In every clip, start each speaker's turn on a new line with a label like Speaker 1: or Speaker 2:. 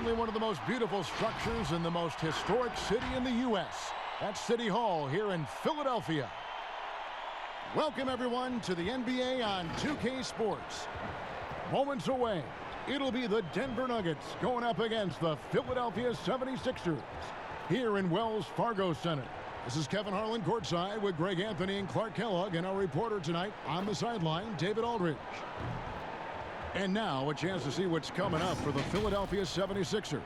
Speaker 1: certainly one of the most beautiful structures in the most historic city in the U.S. That's City Hall here in Philadelphia. Welcome, everyone, to the NBA on 2K Sports. Moments away, it'll be the Denver Nuggets going up against the Philadelphia 76ers here in Wells Fargo Center. This is Kevin Harlan courtside with Greg Anthony and Clark Kellogg, and our reporter tonight on the sideline, David Aldridge. And now a chance to see what's coming up for the Philadelphia 76ers.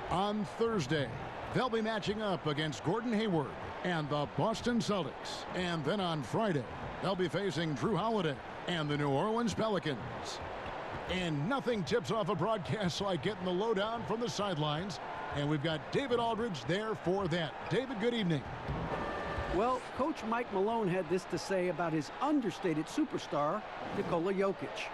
Speaker 1: On Thursday, they'll be matching up against Gordon Hayward and the Boston Celtics. And then on Friday, they'll be facing Drew Holiday and the New Orleans Pelicans. And nothing tips off a broadcast like getting the lowdown from the sidelines. And we've got David Aldridge there for that. David, good evening.
Speaker 2: Well, Coach Mike Malone had this to say about his understated superstar, Nikola Jokic.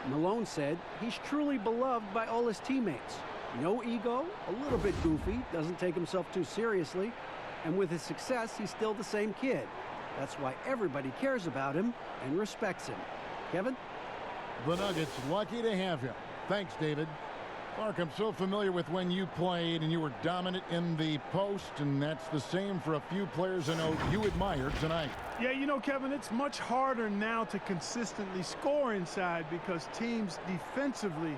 Speaker 2: Malone said he's truly beloved by all his teammates. No ego, a little bit goofy, doesn't take himself too seriously, and with his success, he's still the same kid. That's why everybody cares about him and respects him. Kevin?
Speaker 1: The Nuggets lucky to have him. Thanks, David. Clark, I'm so familiar with when you played and you were dominant in the post, and that's the same for a few players I know you admired tonight.
Speaker 3: Yeah, you know, Kevin, it's much harder now to consistently score inside because teams defensively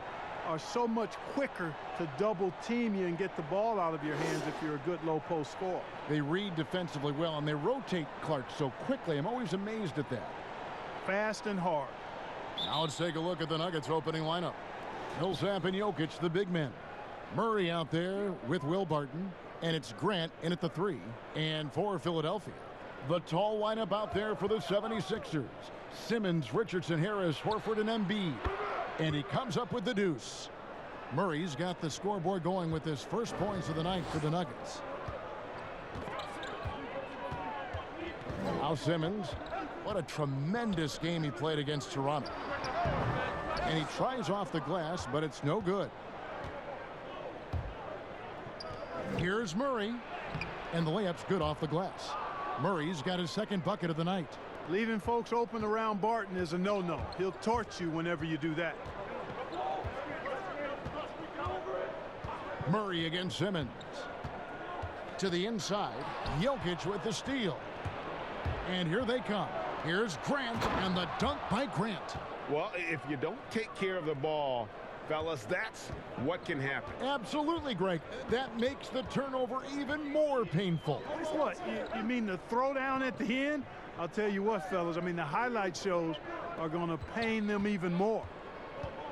Speaker 3: are so much quicker to double team you and get the ball out of your hands if you're a good low post scorer.
Speaker 1: They read defensively well, and they rotate, Clark, so quickly. I'm always amazed at that.
Speaker 3: Fast and hard.
Speaker 1: Now let's take a look at the Nuggets opening lineup. Millsap and Jokic, the big men. Murray out there with Will Barton, and it's Grant in at the 3. And for Philadelphia, the tall lineup out there for the 76ers. Simmons, Richardson, Harris, Horford, and Embiid. And he comes up with the deuce. Murray's got the scoreboard going with his first points of the night for the Nuggets. Now Simmons, what a tremendous game he played against Toronto. And he tries off the glass, but it's no good. Here's Murray, and the layup's good off the glass. Murray's got his second bucket of the night.
Speaker 3: Leaving folks open around Barton is a no-no. He'll torch you whenever you do that.
Speaker 1: Murray against Simmons. To the inside, Jokic with the steal. And here they come. Here's Grant, and the dunk by Grant.
Speaker 4: Well, if you don't take care of the ball, fellas, that's what can happen.
Speaker 1: Absolutely, Greg. That makes the turnover even more painful.
Speaker 3: What, you mean the throwdown at the end? I'll tell you what, fellas, I mean, the highlight shows are going to pain them even more.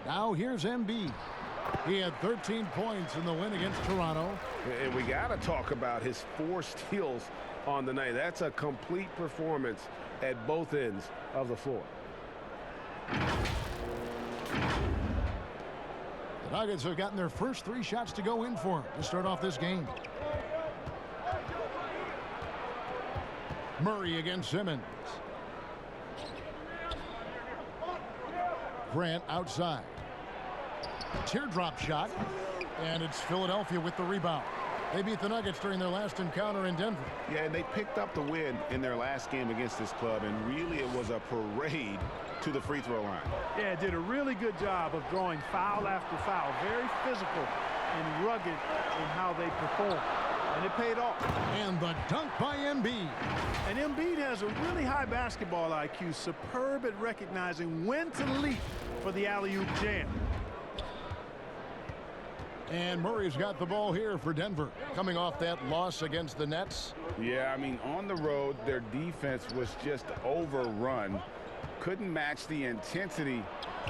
Speaker 1: Now here's Embiid. He had 13 points in the win against Toronto.
Speaker 4: And we got to talk about his 4 steals on the night. That's a complete performance at both ends of the floor.
Speaker 1: The Nuggets have gotten their first 3 shots to go in for him to start off this game. Murray against Simmons. Grant outside. Teardrop shot, and it's Philadelphia with the rebound. They beat the Nuggets during their last encounter in Denver.
Speaker 4: Yeah, and they picked up the win in their last game against this club, and really it was a parade to the free throw line.
Speaker 3: Yeah, did a really good job of drawing foul after foul. Very physical and rugged in how they perform. And it paid off.
Speaker 1: And the dunk by Embiid.
Speaker 3: And Embiid has a really high basketball IQ, superb at recognizing when to leap for the alley-oop jam.
Speaker 1: And Murray's got the ball here for Denver, coming off that loss against the Nets.
Speaker 4: Yeah, I mean, on the road, their defense was just overrun. Couldn't match the intensity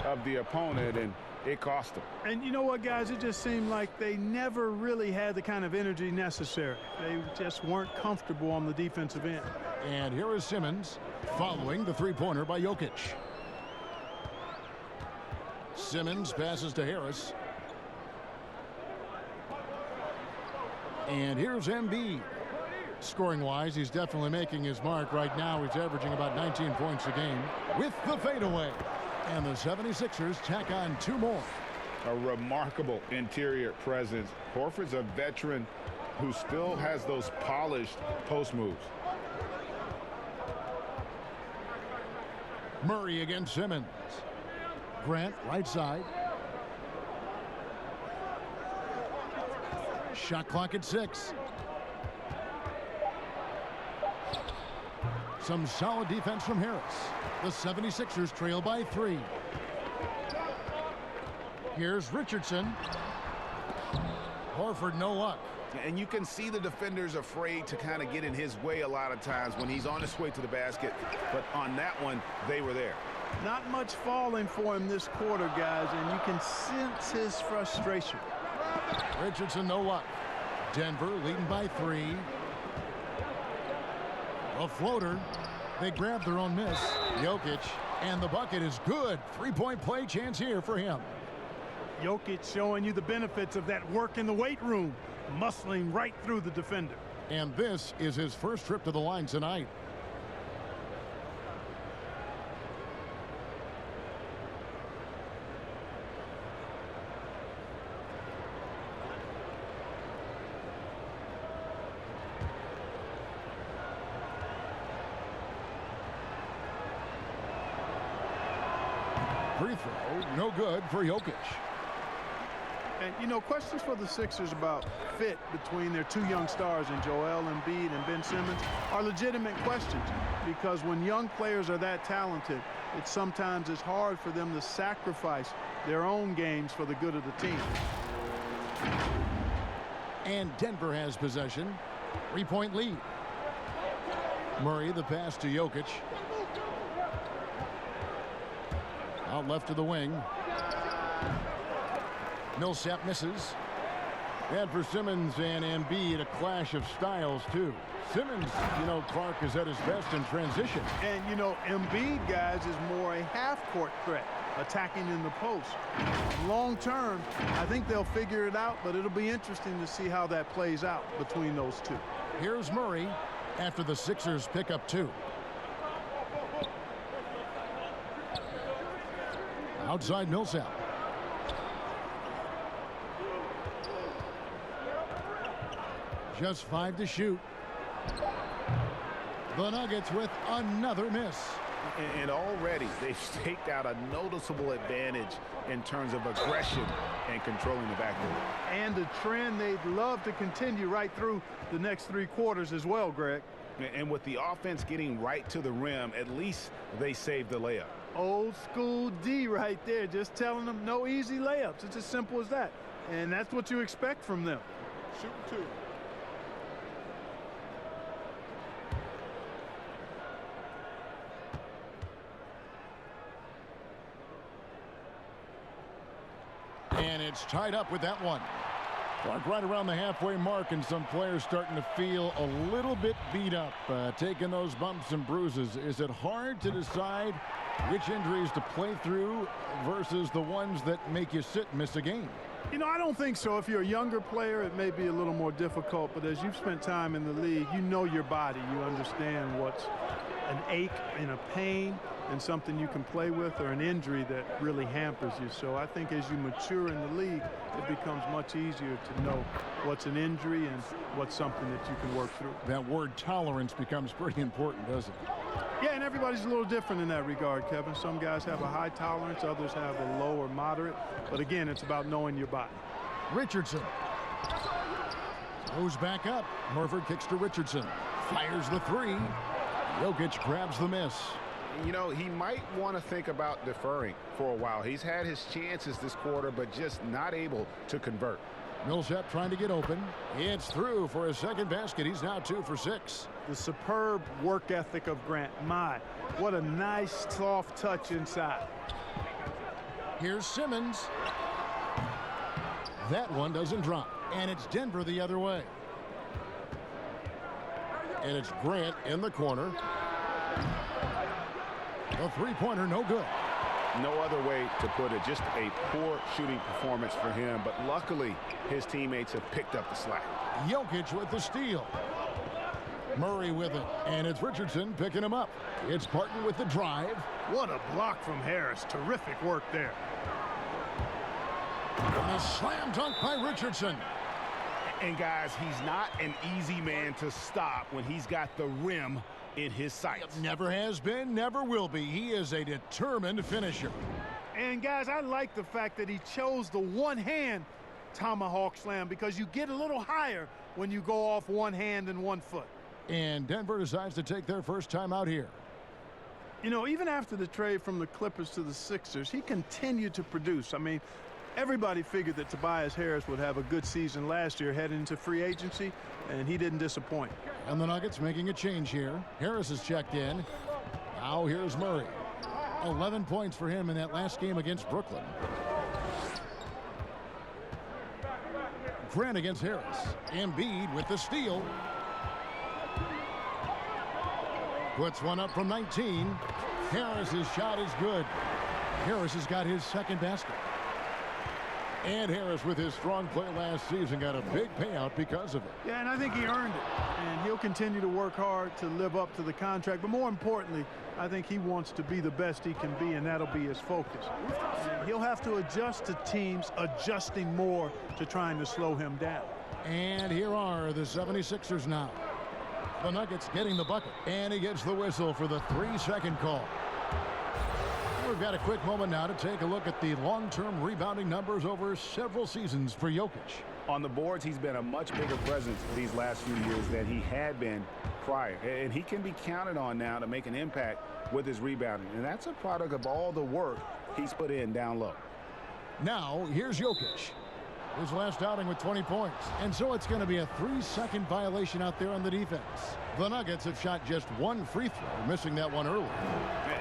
Speaker 4: of the opponent, and it cost them.
Speaker 3: And you know what, guys? It just seemed like they never really had the kind of energy necessary. They just weren't comfortable on the defensive end.
Speaker 1: And here is Simmons following the three-pointer by Jokic. Simmons passes to Harris. And here's Embiid. Scoring-wise, he's definitely making his mark. Right now, he's averaging about 19 points a game with the fadeaway. And the 76ers tack on 2 more.
Speaker 4: A remarkable interior presence. Horford's a veteran who still has those polished post moves.
Speaker 1: Murray against Simmons. Grant, right side. Shot clock at 6. Some solid defense from Harris. The 76ers trail by 3. Here's Richardson. Horford, no luck.
Speaker 4: And you can see the defenders afraid to kind of get in his way a lot of times when he's on his way to the basket. But on that one, they were there.
Speaker 3: Not much falling for him this quarter, guys, and you can sense his frustration.
Speaker 1: Richardson, no luck. Denver leading by 3. A floater. They grab their own miss. Jokic, and the bucket is good. 3-point play chance here for him.
Speaker 3: Jokic showing you the benefits of that work in the weight room, muscling right through the defender.
Speaker 1: And this is his first trip to the line tonight. Free throw, no good for Jokic.
Speaker 3: And, you know, questions for the Sixers about fit between their two young stars in Joel Embiid and Ben Simmons are legitimate questions, because when young players are that talented, it sometimes is hard for them to sacrifice their own games for the good of the team.
Speaker 1: And Denver has possession. 3-point lead. Murray, the pass to Jokic. Out left to the wing. Millsap misses. And for Simmons and Embiid, a clash of styles, too. Simmons, you know, Clark, is at his best in transition.
Speaker 3: And, you know, Embiid, guys, is more a half-court threat, attacking in the post. Long term, I think they'll figure it out, but it'll be interesting to see how that plays out between those two.
Speaker 1: Here's Murray after the Sixers pick up 2. Outside Millsap. Just 5 to shoot. The Nuggets with another miss.
Speaker 4: And already they've staked out a noticeable advantage in terms of aggression and controlling the backcourt.
Speaker 3: And a trend they'd love to continue right through the next 3 quarters as well, Greg.
Speaker 4: And with the offense getting right to the rim, at least they saved the layup.
Speaker 3: Old school D right there, just telling them no easy layups. It's as simple as that. And that's what you expect from them. Shoot 2.
Speaker 1: And it's tied up with that one. Clark right around the halfway mark, and some players starting to feel a little bit beat up, taking those bumps and bruises. Is it hard to decide which injuries to play through versus the ones that make you sit and miss a game?
Speaker 3: You know, I don't think so. If you're a younger player, it may be a little more difficult, but as you've spent time in the league, you know your body. You understand what's an ache and a pain and something you can play with, or an injury that really hampers you. So I think as you mature in the league, it becomes much easier to know what's an injury and what's something that you can work through.
Speaker 1: That word tolerance becomes pretty important, doesn't it?
Speaker 3: Yeah, and everybody's a little different in that regard, Kevin. Some guys have a high tolerance, others have a low or moderate. But again, it's about knowing your body.
Speaker 1: Richardson goes back up. Horford kicks to Richardson. Fires the 3. Jokic grabs the miss.
Speaker 4: You know, he might want to think about deferring for a while. He's had his chances this quarter, but just not able to convert.
Speaker 1: Millsap trying to get open. It's through for his second basket. He's now 2 for 6.
Speaker 3: The superb work ethic of Grant. My, what a nice soft touch inside.
Speaker 1: Here's Simmons. That one doesn't drop. And it's Denver the other way. And it's Grant in the corner. The 3-pointer, no good.
Speaker 4: No other way to put it. Just a poor shooting performance for him. But luckily, his teammates have picked up the slack.
Speaker 1: Jokic with the steal. Murray with it. And it's Richardson picking him up. It's Barton with the drive.
Speaker 3: What a block from Harris. Terrific work there.
Speaker 1: And a slam dunk by Richardson.
Speaker 4: And guys, he's not an easy man to stop when he's got the rim in his sights.
Speaker 1: Never has been, never will be. He is a determined finisher.
Speaker 3: And guys, I like the fact that he chose the one hand tomahawk slam because you get a little higher when you go off one hand and one foot.
Speaker 1: And Denver decides to take their first time out here.
Speaker 3: You know, even after the trade from the Clippers to the Sixers, he continued to produce. I mean, everybody figured that Tobias Harris would have a good season last year heading into free agency, and he didn't disappoint.
Speaker 1: And the Nuggets making a change here. Harris is checked in. Now here's Murray. 11 points for him in that last game against Brooklyn. Grant against Harris. Embiid with the steal. Puts one up from 19. Harris's shot is good. Harris has got his second basket. And Harris, with his strong play last season, got a big payout because of it.
Speaker 3: Yeah, and I think he earned it. And he'll continue to work hard to live up to the contract. But more importantly, I think he wants to be the best he can be, and that'll be his focus. And he'll have to adjust to teams adjusting more to trying to slow him down.
Speaker 1: And here are the 76ers now. The Nuggets getting the bucket. And he gets the whistle for the 3-second call. We've got a quick moment now to take a look at the long-term rebounding numbers over several seasons for Jokic.
Speaker 4: On the boards, he's been a much bigger presence these last few years than he had been prior. And he can be counted on now to make an impact with his rebounding. And that's a product of all the work he's put in down low.
Speaker 1: Now, here's Jokic. His last outing with 20 points. And so it's going to be a 3-second violation out there on the defense. The Nuggets have shot just one free throw, missing that one early.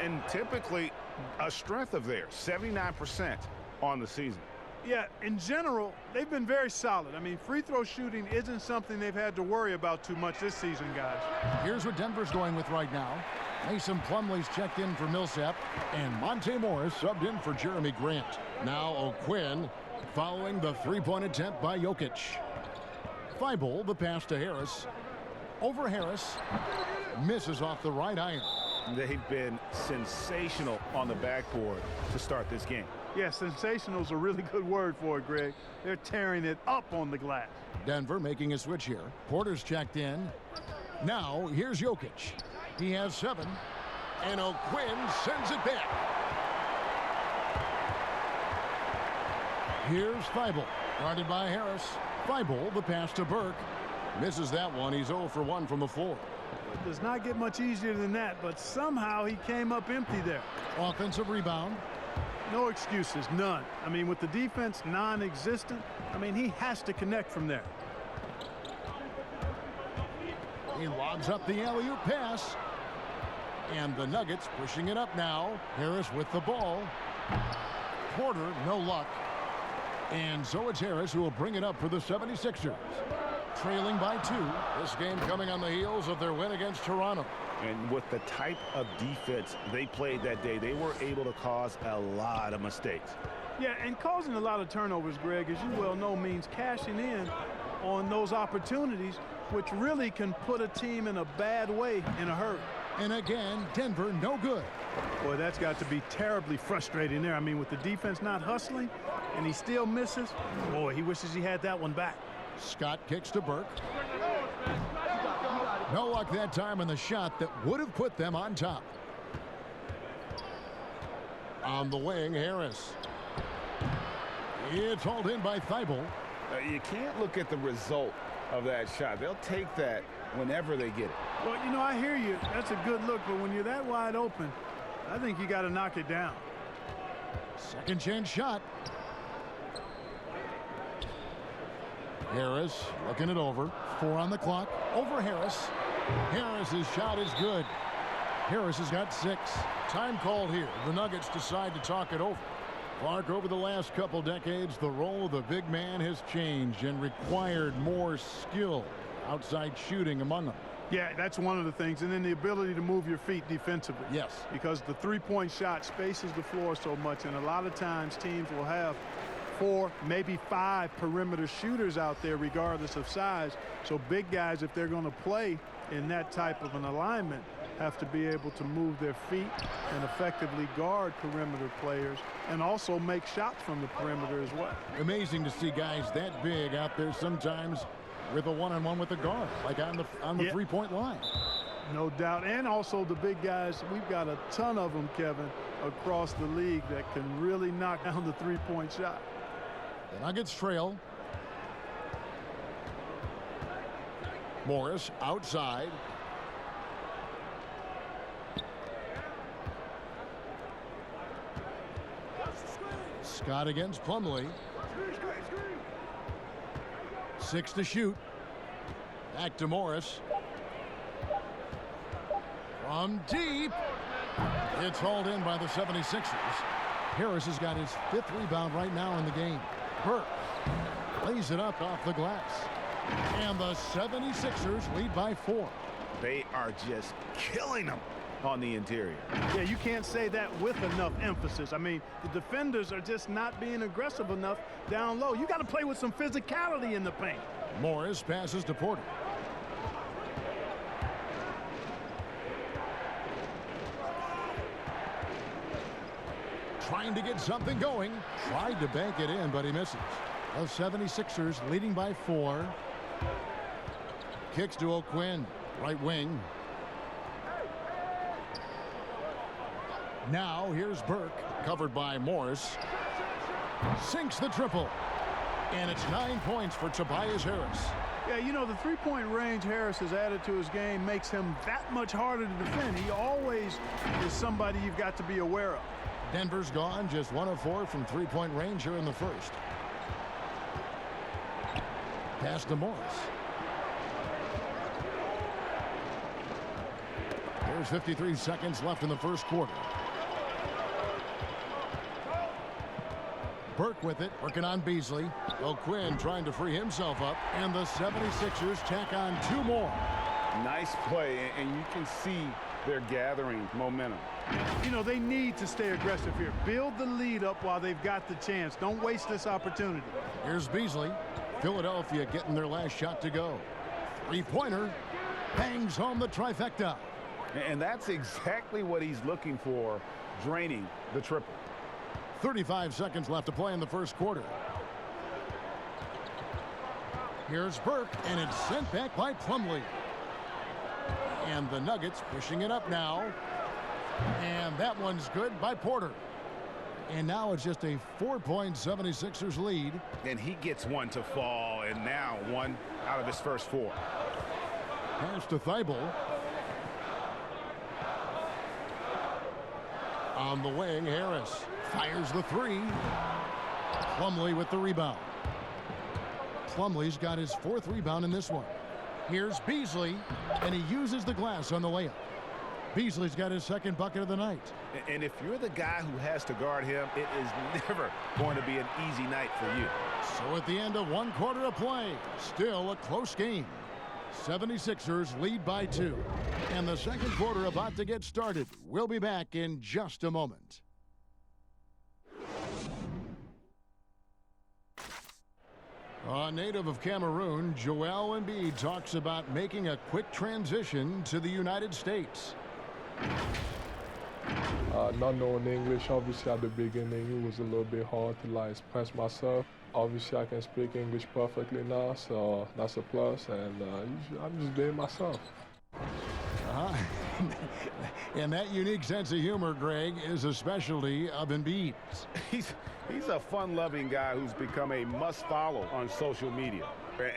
Speaker 4: And typically a strength of theirs, 79% on the season.
Speaker 3: Yeah, in general, they've been very solid. I mean, free throw shooting isn't something they've had to worry about too much this season, guys.
Speaker 1: Here's what Denver's going with right now. Mason Plumlee's checked in for Millsap, and Monte Morris subbed in for Jeremy Grant. Now O'Quinn following the three-point attempt by Jokic. Thibault, the pass to Harris. Over Harris. Misses off the right iron.
Speaker 4: They've been sensational on the backboard to start this game.
Speaker 3: Yeah, sensational is a really good word for it, Greg. They're tearing it up on the glass.
Speaker 1: Denver making a switch here. Porter's checked in. Now, here's Jokic. He has 7. And O'Quinn sends it back. Here's Thibault. Guarded by Harris. Thibault, the pass to Burke. Misses that one. He's 0 for 1 from the floor.
Speaker 3: It does not get much easier than that, but somehow he came up empty there.
Speaker 1: Offensive rebound.
Speaker 3: No excuses, none. I mean, with the defense non-existent, I mean, he has to connect from there.
Speaker 1: He lobs up the alley-oop pass. And the Nuggets pushing it up now. Harris with the ball. Porter, no luck. And so it's Harris who will bring it up for the 76ers. Trailing by 2. This game coming on the heels of their win against Toronto.
Speaker 4: And with the type of defense they played that day, they were able to cause a lot of mistakes.
Speaker 3: Yeah, and causing a lot of turnovers, Greg, as you well know, means cashing in on those opportunities, which really can put a team in a bad way in a hurry.
Speaker 1: And again, Denver no good.
Speaker 3: Boy, that's got to be terribly frustrating there. I mean, with the defense not hustling and he still misses, boy, he wishes he had that one back.
Speaker 1: Scott kicks to Burke. No luck that time on the shot that would have put them on top. On the wing, Harris. It's hauled in by Thibault.
Speaker 4: You can't look at the result of that shot. They'll take that whenever they get it.
Speaker 3: Well, you know, I hear you. That's a good look, but when you're that wide open, I think you got to knock it down.
Speaker 1: Second chance shot. Harris looking it over. 4 on the clock. Over Harris. Harris's shot is good. Harris has got 6. Time called here. The Nuggets decide to talk it over. Clark, over the last couple decades, the role of the big man has changed and required more skill. Outside shooting among them.
Speaker 3: Yeah, that's one of the things. And then the ability to move your feet defensively.
Speaker 1: Yes.
Speaker 3: Because the three-point shot spaces the floor so much. And a lot of times teams will have 4, maybe 5 perimeter shooters out there regardless of size. So big guys, if they're going to play in that type of an alignment, have to be able to move their feet and effectively guard perimeter players and also make shots from the perimeter as well.
Speaker 1: Amazing to see guys that big out there sometimes with a one-on-one with the guard, like on the three-point line.
Speaker 3: No doubt. And also the big guys, we've got a ton of them, Kevin, across the league that can really knock down the three-point shot.
Speaker 1: The Nuggets trail. Morris outside. Scott against Plumlee. 6 to shoot. Back to Morris. From deep. It's hauled in by the 76ers. Harris has got his 5th rebound right now in the game. Burke lays it up off the glass. And the 76ers lead by 4.
Speaker 4: They are just killing them on the interior.
Speaker 3: Yeah, you can't say that with enough emphasis. I mean, the defenders are just not being aggressive enough down low. You got to play with some physicality in the paint.
Speaker 1: Morris passes to Porter. Trying to get something going. Tried to bank it in, but he misses. The 76ers leading by 4. Kicks to O'Quinn. Right wing. Now here's Burke. Covered by Morris. Sinks the triple. And it's 9 points for Tobias Harris.
Speaker 3: Yeah, you know, the three-point range Harris has added to his game makes him that much harder to defend. He always is somebody you've got to be aware of.
Speaker 1: Denver's gone just 1 of 4 from three-point range here in the first. Pass to Morris. There's 53 seconds left in the first quarter. Burke with it, working on Beasley. O'Quinn trying to free himself up, and the 76ers tack on 2 more.
Speaker 4: Nice play, and you can see they're gathering momentum.
Speaker 3: You know, they need to stay aggressive here. Build the lead up while they've got the chance. Don't waste this opportunity.
Speaker 1: Here's Beasley. Philadelphia getting their last shot to go. Three-pointer. Bangs home the trifecta.
Speaker 4: And that's exactly what he's looking for, draining the triple.
Speaker 1: 35 seconds left to play in the first quarter. Here's Burke, and it's sent back by Plumlee. And the Nuggets pushing it up now. And that one's good by Porter. And now it's just a 4-point 76ers lead.
Speaker 4: And he gets one to fall, and now 1 out of his first 4.
Speaker 1: Pass to Thibault. On the wing, Harris fires the 3. Plumlee with the rebound. Plumlee's got his 4th rebound in this one. Here's Beasley, and he uses the glass on the layup. Beasley's got his 2nd bucket of the night.
Speaker 4: And if you're the guy who has to guard him, it is never going to be an easy night for you.
Speaker 1: So at the end of 1 quarter of play, still a close game. 76ers lead by 2. And the second quarter about to get started. We'll be back in just a moment. A native of Cameroon, Joel Embiid talks about making a quick transition to the United States.
Speaker 5: Not knowing English, obviously at the beginning it was a little bit hard to like express myself. Obviously I can speak English perfectly now, so that's a plus, and I'm just being myself.
Speaker 1: And that unique sense of humor, Greg, is a specialty of Embiid's.
Speaker 4: He's a fun-loving guy who's become a must-follow on social media.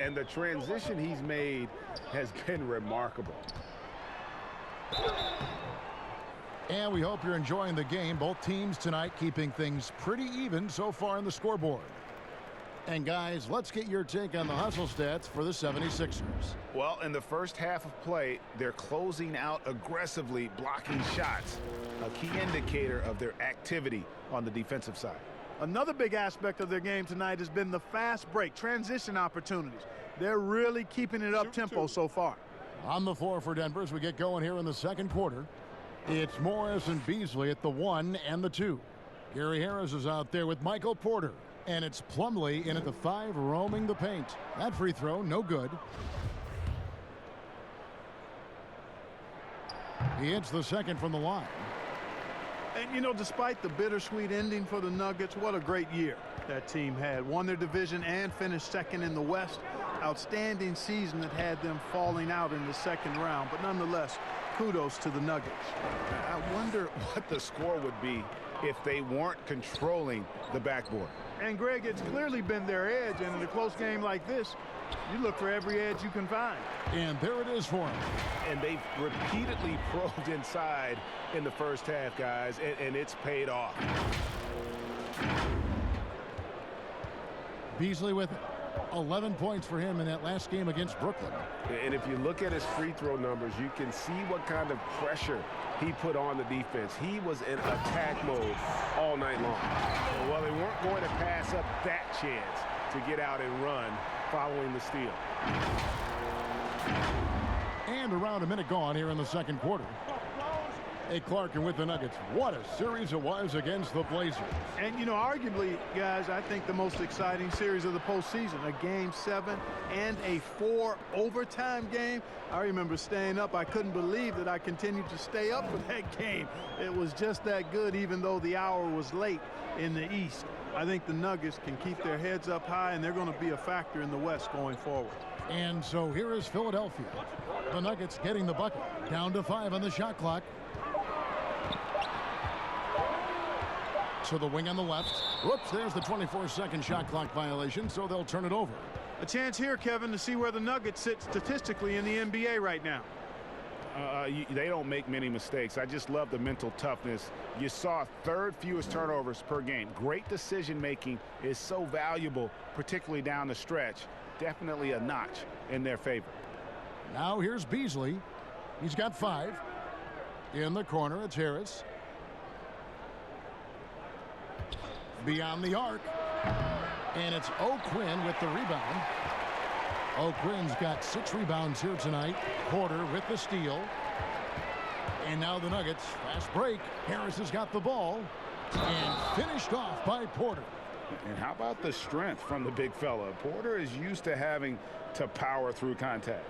Speaker 4: And the transition he's made has been remarkable.
Speaker 1: And we hope you're enjoying the game. Both teams tonight keeping things pretty even so far on the scoreboard. And guys, let's get your take on the hustle stats for the 76ers.
Speaker 4: Well, in the first half of play, they're closing out aggressively, blocking shots. A key indicator of their activity on the defensive side.
Speaker 3: Another big aspect of their game tonight has been the fast break, transition opportunities. They're really keeping it up-tempo so far.
Speaker 1: On the floor for Denver as we get going here in the second quarter. It's Morris and Beasley at the 1 and the 2. Gary Harris is out there with Michael Porter. And it's Plumlee in at the 5, roaming the paint. That free throw, no good. He hits the second from the line.
Speaker 3: And, you know, despite the bittersweet ending for the Nuggets, what a great year that team had. Won their division and finished 2nd in the West. Outstanding season that had them falling out in the 2nd round. But nonetheless, kudos to the Nuggets.
Speaker 4: I wonder what the score would be if they weren't controlling the backboard.
Speaker 3: And, Greg, it's clearly been their edge, and in a close game like this, you look for every edge you can find.
Speaker 1: And there it is for them.
Speaker 4: And they've repeatedly probed inside in the first half, guys, and it's paid off.
Speaker 1: Beasley with it. 11 points for him in that last game against Brooklyn.
Speaker 6: And if you look at his free throw numbers, you can see what kind of pressure he put on the defense. He was in attack mode all night long.
Speaker 4: Well, they weren't going to pass up that chance to get out and run following the steal.
Speaker 1: And around a minute gone here in the second quarter. Hey, Clark, and with the Nuggets, what a series it was against the Blazers.
Speaker 3: And, you know, arguably, guys, I think the most exciting series of the postseason, a Game 7 and a 4 overtime game. I remember staying up. I couldn't believe that I continued to stay up for that game. It was just that good, even though the hour was late in the East. I think the Nuggets can keep their heads up high, and they're going to be a factor in the West going forward.
Speaker 1: And so here is Philadelphia. The Nuggets getting the bucket. Down to 5 on the shot clock. So the wing on the left. Whoops, there's the 24-second shot clock violation, so they'll turn it over.
Speaker 3: A chance here, Kevin, to see where the Nuggets sit statistically in the NBA right now.
Speaker 4: They don't make many mistakes. I just love the mental toughness. You saw third fewest turnovers per game. Great decision making is so valuable, particularly down the stretch. Definitely a notch in their favor.
Speaker 1: Now here's Beasley. He's got 5. In the corner, it's Harris. Beyond the arc. And it's O'Quinn with the rebound. O'Quinn's got 6 rebounds here tonight. Porter with the steal. And now the Nuggets. Fast break. Harris has got the ball. And finished off by Porter.
Speaker 4: And how about the strength from the big fella? Porter is used to having to power through contact.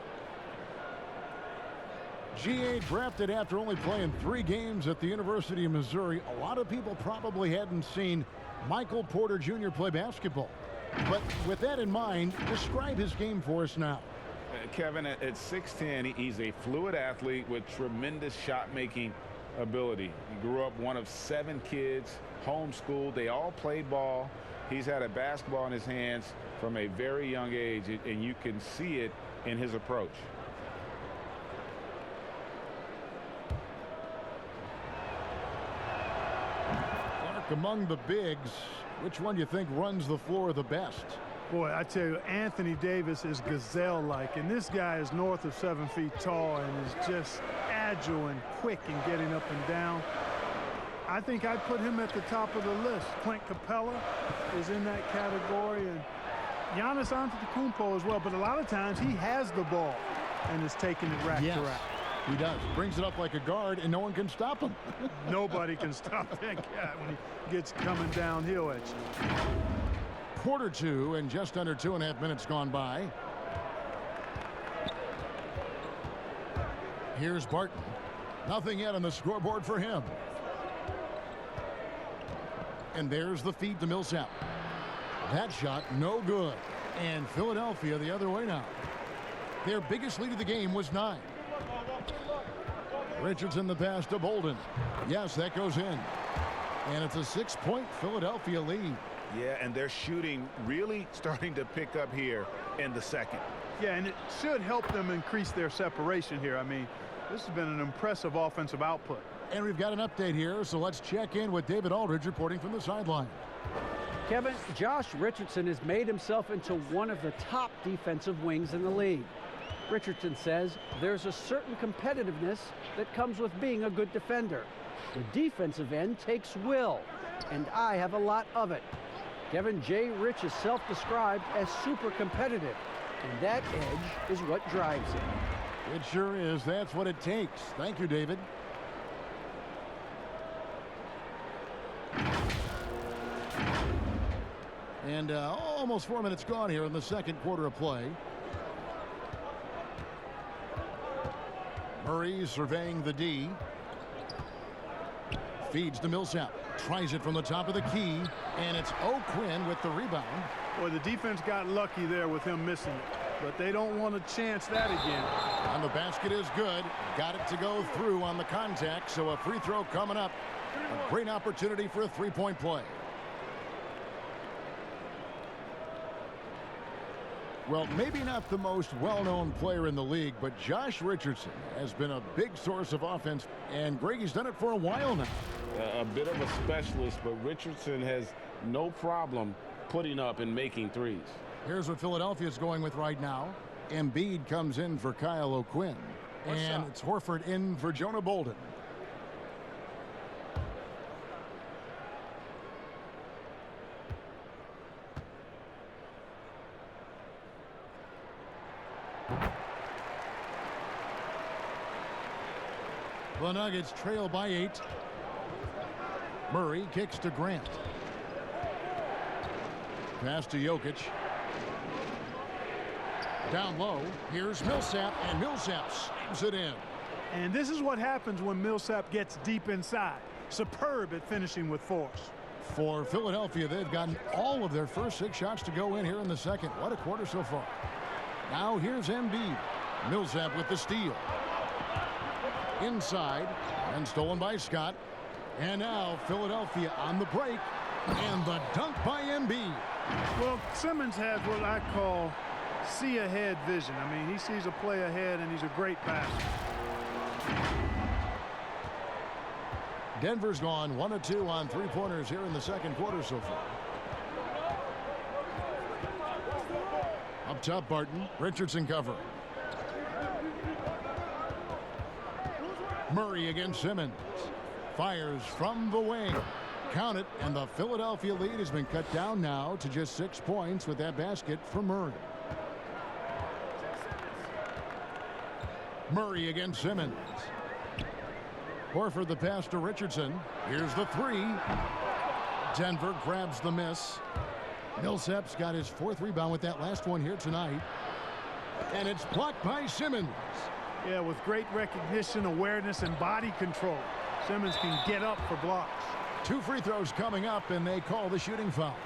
Speaker 1: GA drafted after only playing 3 games at the University of Missouri. A lot of people probably hadn't seen Michael Porter Jr. play basketball. But with that in mind, describe his game for us now.
Speaker 4: Kevin, at 6'10", he's a fluid athlete with tremendous shot-making ability. He grew up one of 7 kids, homeschooled. They all played ball. He's had a basketball in his hands from a very young age, and you can see it in his approach.
Speaker 1: Among the bigs, which one do you think runs the floor the best?
Speaker 3: Boy, I tell you, Anthony Davis is gazelle-like, and this guy is north of 7 feet tall and is just agile and quick in getting up and down. I think I'd put him at the top of the list. Clint Capella is in that category, and Giannis Antetokounmpo as well, but a lot of times he has the ball and is taking it rack to rack.
Speaker 1: He does. Brings it up like a guard, and no one can stop him.
Speaker 3: Nobody can stop that guy when he gets coming downhill at you.
Speaker 1: Quarter 2, and just under 2.5 minutes gone by. Here's Barton. Nothing yet on the scoreboard for him. And there's the feed to Millsap. That shot, no good. And Philadelphia the other way now. Their biggest lead of the game was 9. Richardson the pass to Bolden. Yes, that goes in. And it's a 6-point Philadelphia lead.
Speaker 4: Yeah, and their shooting really starting to pick up here in the second.
Speaker 3: Yeah, and it should help them increase their separation here. I mean, this has been an impressive offensive output.
Speaker 1: And we've got an update here, so let's check in with David Aldridge reporting from the sideline.
Speaker 2: Kevin, Josh Richardson has made himself into one of the top defensive wings in the league. Richardson says there's a certain competitiveness that comes with being a good defender. The defensive end takes will, and I have a lot of it. Kevin J. Rich is self-described as super competitive, and that edge is what drives him.
Speaker 1: It sure is. That's what it takes. Thank you, David. And almost 4 minutes gone here in the second quarter of play. Murray surveying the D. Feeds to Millsap. Tries it from the top of the key. And it's O'Quinn with the rebound.
Speaker 3: Boy, the defense got lucky there with him missing it. But they don't want to chance that again.
Speaker 1: And the basket is good. Got it to go through on the contact. So a free throw coming up A great opportunity for a three-point play. Well, maybe not the most well-known player in the league, but Josh Richardson has been a big source of offense, and Greggy's done it for a while now.
Speaker 6: A bit of a specialist, but Richardson has no problem putting up and making threes.
Speaker 1: Here's what Philadelphia's going with right now. Embiid comes in for Kyle O'Quinn, and it's Horford in for Jonah Bolden. The Nuggets trail by 8. Murray kicks to Grant. Pass to Jokic. Down low, here's Millsap, and Millsap slams it in.
Speaker 3: And this is what happens when Millsap gets deep inside. Superb at finishing with force.
Speaker 1: For Philadelphia, they've gotten all of their first 6 shots to go in here in the second. What a quarter so far. Now here's Embiid. Millsap with the steal. Inside, and stolen by Scott. And now Philadelphia on the break, and the dunk by Embiid.
Speaker 3: Well, Simmons has what I call see-ahead vision. I mean, he sees a play ahead, and he's a great passer.
Speaker 1: Denver's gone 1 of 2 on three-pointers here in the second quarter so far. Up top, Barton. Richardson cover. Murray against Simmons. Fires from the wing. Count it, and the Philadelphia lead has been cut down now to just 6 points with that basket from Murray. Murray against Simmons. Horford the pass to Richardson. Here's the 3. Denver grabs the miss. Millsap's got his 4th rebound with that last one here tonight. And it's blocked by Simmons.
Speaker 3: Yeah, with great recognition, awareness, and body control. Simmons can get up for blocks.
Speaker 1: 2 free throws coming up, and they call the shooting foul.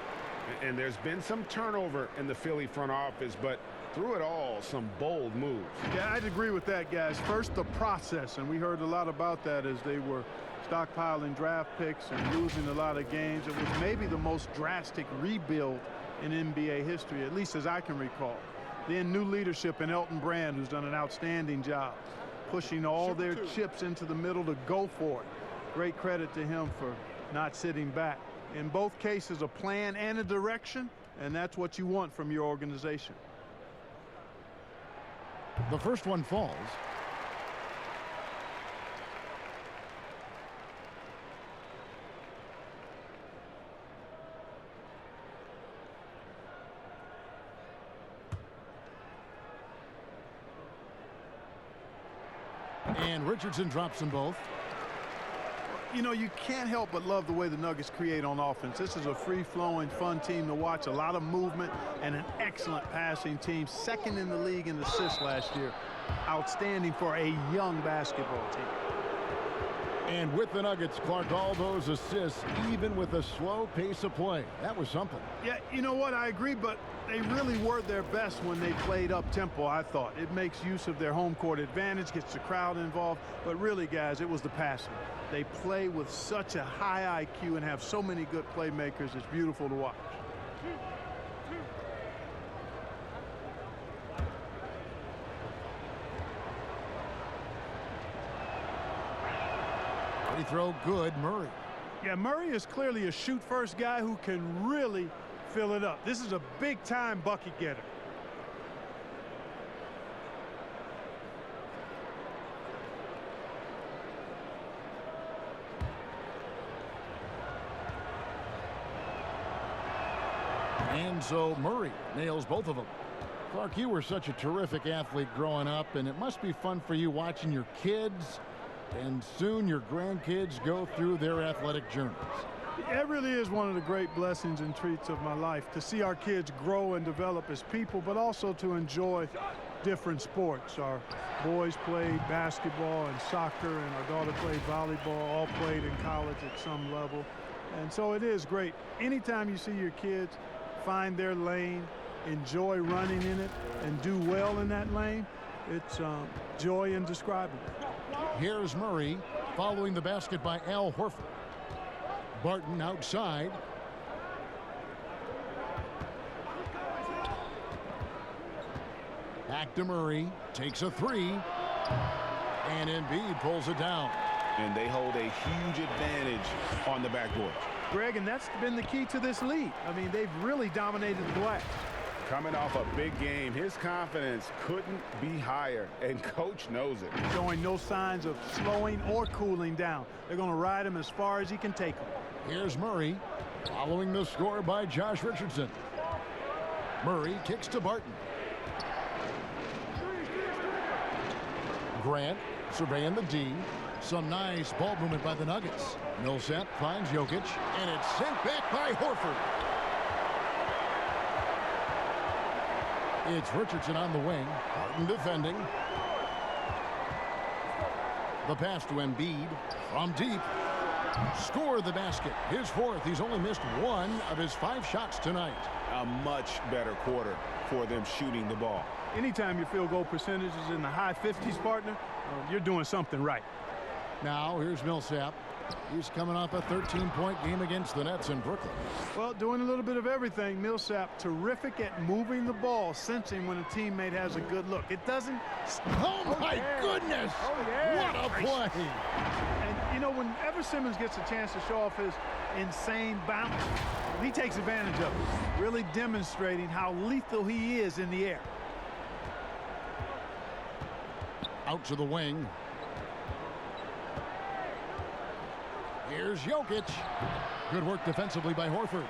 Speaker 6: And there's been some turnover in the Philly front office, but through it all, some bold moves.
Speaker 3: Yeah, I'd agree with that, guys. First, the process, and we heard a lot about that as they were stockpiling draft picks and losing a lot of games. It was maybe the most drastic rebuild in NBA history, at least as I can recall. Then new leadership in Elton Brand, who's done an outstanding job pushing all their chips into the middle to go for it. Great credit to him for not sitting back. In both cases, a plan and a direction, and that's what you want from your organization.
Speaker 1: The first one falls. And Richardson drops them both.
Speaker 3: You know, you can't help but love the way the Nuggets create on offense. This is a free-flowing, fun team to watch. A lot of movement and an excellent passing team. Second in the league in assists last year. Outstanding for a young basketball team.
Speaker 1: And with the Nuggets, Clark, all those assists, even with a slow pace of play. That was something.
Speaker 3: Yeah, you know what? I agree, but they really were their best when they played up-tempo, I thought. It makes use of their home court advantage, gets the crowd involved. But really, guys, it was the passing. They play with such a high IQ and have so many good playmakers. It's beautiful to watch.
Speaker 1: Free throw good, Murray.
Speaker 3: Yeah, Murray is clearly a shoot-first guy who can really fill it up. This is a big-time bucket getter.
Speaker 1: And so Murray nails both of them. Clark, you were such a terrific athlete growing up, and it must be fun for you watching your kids and soon your grandkids go through their athletic journeys.
Speaker 3: It really is one of the great blessings and treats of my life to see our kids grow and develop as people, but also to enjoy different sports. Our boys played basketball and soccer, and our daughter played volleyball, all played in college at some level. And so it is great. Anytime you see your kids find their lane, enjoy running in it, and do well in that lane, it's joy indescribable.
Speaker 1: Here's Murray following the basket by Al Horford. Barton outside. Back to Murray. Takes a three. And Embiid pulls it down.
Speaker 4: And they hold a huge advantage on the backboard.
Speaker 3: Greg, and that's been the key to this lead. I mean, they've really dominated the glass.
Speaker 4: Coming off a big game, his confidence couldn't be higher, and coach knows it.
Speaker 3: Showing no signs of slowing or cooling down. They're going to ride him as far as he can take him.
Speaker 1: Here's Murray, following the score by Josh Richardson. Murray kicks to Barton. Grant surveying the D. Some nice ball movement by the Nuggets. Millsap finds Jokic, and it's sent back by Horford. It's Richardson on the wing. Barton defending. The pass to Embiid from deep. Score the basket. His fourth. He's only missed one of his 5 shots tonight.
Speaker 4: A much better quarter for them shooting the ball.
Speaker 3: Anytime your field goal percentage is in the high 50s, partner, you're doing something right.
Speaker 1: Now here's Millsap. He's coming off a 13-point game against the Nets in Brooklyn.
Speaker 3: Well, doing a little bit of everything. Millsap, terrific at moving the ball, sensing when a teammate has a good look. It doesn't...
Speaker 1: Oh, my goodness!
Speaker 3: Oh, yeah!
Speaker 1: What a play!
Speaker 3: And, you know, whenever Simmons gets a chance to show off his insane bounce, he takes advantage of it, really demonstrating how lethal he is in the air.
Speaker 1: Out to the wing. Here's Jokic. Good work defensively by Horford.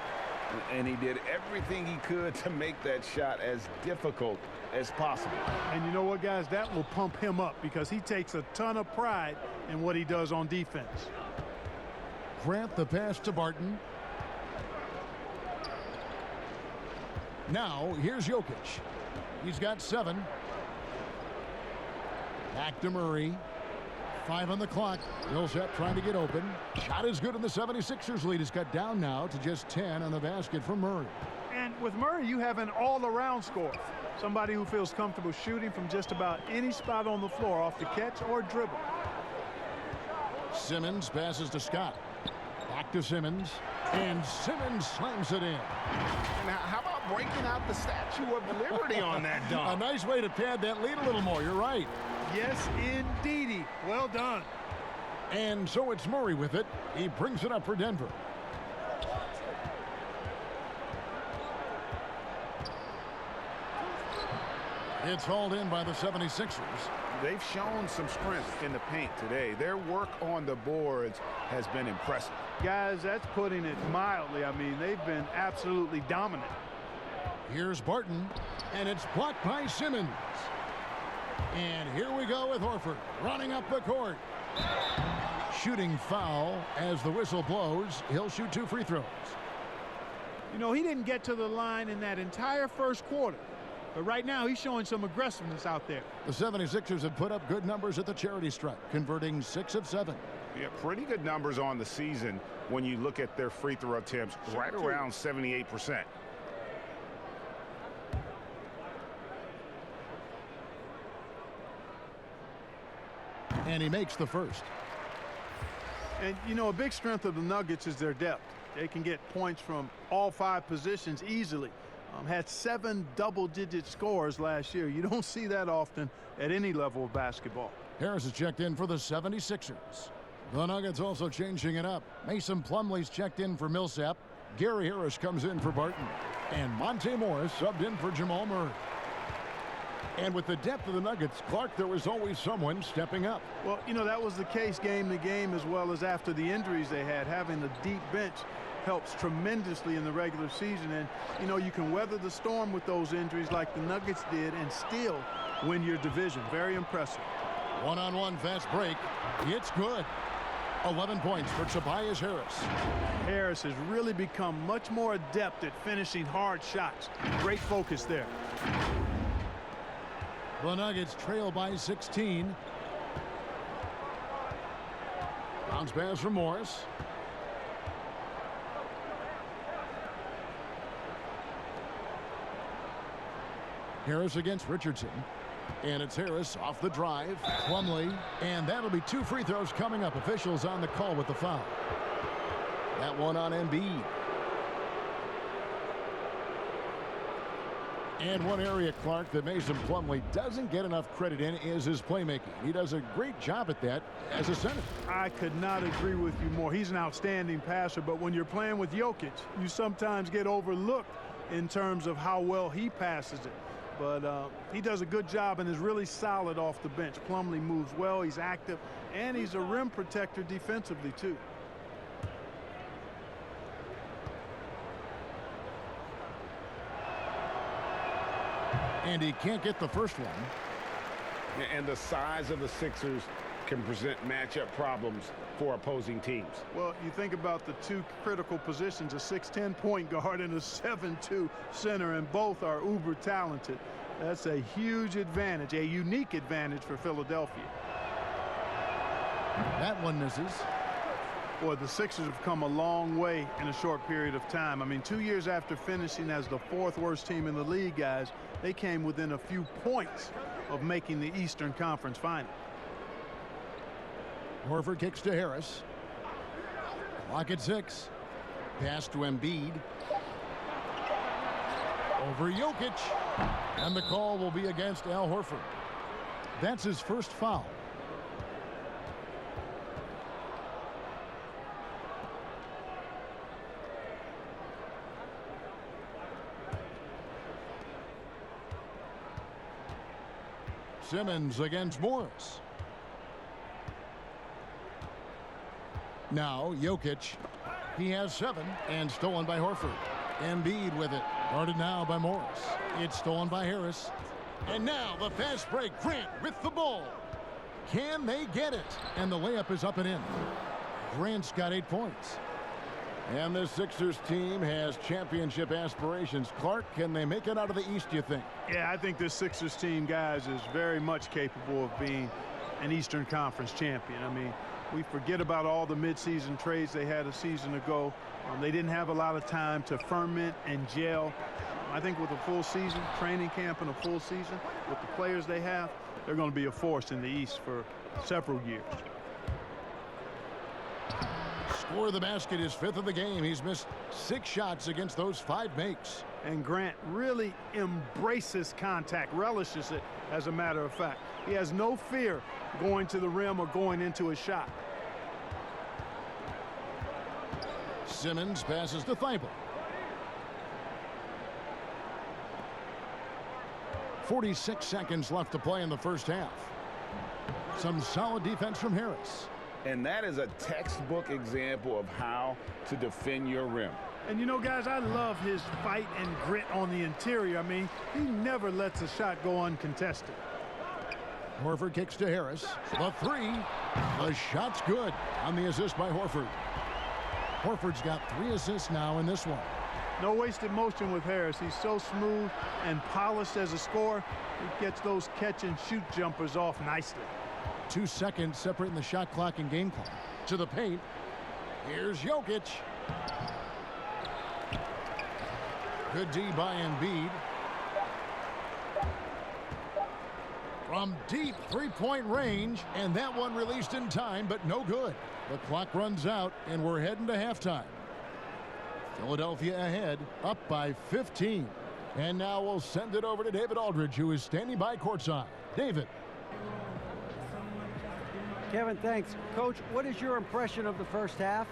Speaker 4: And he did everything he could to make that shot as difficult as possible.
Speaker 3: And you know what, guys? That will pump him up because he takes a ton of pride in what he does on defense.
Speaker 1: Grant the pass to Barton. Now, here's Jokic. He's got 7. Back to Murray. 5 on the clock. Millsap trying to get open. Shot is good, and the 76ers lead is cut down now to just 10 on the basket from Murray.
Speaker 3: And with Murray, you have an all-around scorer. Somebody who feels comfortable shooting from just about any spot on the floor off the catch or dribble.
Speaker 1: Simmons passes to Scott. Back to Simmons. And Simmons slams it in.
Speaker 4: Now, how about breaking out the Statue of Liberty on that dunk?
Speaker 1: A nice way to pad that lead a little more. You're right.
Speaker 3: Yes, indeedy. Well done.
Speaker 1: And so it's Murray with it. He brings it up for Denver. It's hauled in by the 76ers.
Speaker 4: They've shown some strength in the paint today. Their work on the boards has been impressive.
Speaker 3: Guys, that's putting it mildly. I mean, they've been absolutely dominant.
Speaker 1: Here's Barton, and it's blocked by Simmons. And here we go with Horford running up the court. Shooting foul as the whistle blows. He'll shoot 2 free throws.
Speaker 3: You know, he didn't get to the line in that entire first quarter. But right now, he's showing some aggressiveness out there.
Speaker 1: The 76ers have put up good numbers at the charity stripe, converting 6 of 7.
Speaker 4: Yeah, pretty good numbers on the season when you look at their free throw attempts, right around 78%.
Speaker 1: And he makes the first.
Speaker 3: And, you know, a big strength of the Nuggets is their depth. They can get points from all 5 positions easily. Had 7 double-digit scores last year. You don't see that often at any level of basketball.
Speaker 1: Harris is checked in for the 76ers. The Nuggets also changing it up. Mason Plumlee's checked in for Millsap. Gary Harris comes in for Barton. And Monte Morris subbed in for Jamal Murray. And with the depth of the Nuggets, Clark, there was always someone stepping up.
Speaker 3: Well, you know, that was the case game to game as well as after the injuries they had. Having the deep bench helps tremendously in the regular season. And, you know, you can weather the storm with those injuries like the Nuggets did and still win your division. Very impressive.
Speaker 1: One-on-one fast break. It's good. 11 points for Tobias Harris.
Speaker 3: Harris has really become much more adept at finishing hard shots. Great focus there.
Speaker 1: The Nuggets trail by 16. Bounce pass from Morris. Harris against Richardson. And it's Harris off the drive. Plumlee. And that'll be 2 free throws coming up. Officials on the call with the foul. That one on Embiid. And one area, Clark, that Mason Plumlee doesn't get enough credit in is his playmaking. He does a great job at that as a center.
Speaker 3: I could not agree with you more. He's an outstanding passer, but when you're playing with Jokic, you sometimes get overlooked in terms of how well he passes it. But he does a good job and is really solid off the bench. Plumlee moves well, he's active, and he's a rim protector defensively, too.
Speaker 1: And he can't get the first one.
Speaker 6: And the size of the Sixers can present matchup problems for opposing teams.
Speaker 3: Well, you think about the two critical positions, a 6'10" point guard and a 7'2" center, and both are uber talented. That's a huge advantage, a unique advantage for Philadelphia.
Speaker 1: That one misses.
Speaker 3: Boy, the Sixers have come a long way in a short period of time. I mean, 2 years after finishing as the 4th worst team in the league, guys, they came within a few points of making the Eastern Conference Final.
Speaker 1: Horford kicks to Harris. Clock at 6. Pass to Embiid. Over Jokic. And the call will be against Al Horford. That's his first foul. Simmons against Morris. Now Jokic. He has 7 and stolen by Horford. Embiid with it. Guarded now by Morris. It's stolen by Harris. And now the fast break. Grant with the ball. Can they get it? And the layup is up and in. Grant's got 8 points. And the Sixers team has championship aspirations. Clark, can they make it out of the East, you think?
Speaker 3: Yeah, I think this Sixers team, guys, is very much capable of being an Eastern Conference champion. I mean, we forget about all the midseason trades they had a season ago. They didn't have a lot of time to ferment and gel. I think with a full season, training camp and a full season, with the players they have, they're going to be a force in the East for several years.
Speaker 1: Score of the basket is 5th of the game. He's missed 6 shots against those 5 makes.
Speaker 3: And Grant really embraces contact, relishes it, as a matter of fact. He has no fear going to the rim or going into a shot.
Speaker 1: Simmons passes to Thibault. 46 seconds left to play in the first half. Some solid defense from Harris.
Speaker 6: And that is a textbook example of how to defend your rim.
Speaker 3: And you know, guys, I love his fight and grit on the interior. I mean, he never lets a shot go uncontested.
Speaker 1: Horford kicks to Harris. The 3. The shot's good on the assist by Horford. Horford's got 3 assists now in this one.
Speaker 3: No wasted motion with Harris. He's so smooth and polished as a scorer. He gets those catch and shoot jumpers off nicely.
Speaker 1: 2 seconds separating the shot clock and game clock. To the paint. Here's Jokic. Good D by Embiid. From deep 3-point range, and that one released in time, but no good. The clock runs out, and we're heading to halftime. Philadelphia ahead, up by 15. And now we'll send it over to David Aldridge, who is standing by courtside. David.
Speaker 2: Kevin, thanks. Coach, what is your impression of the first half?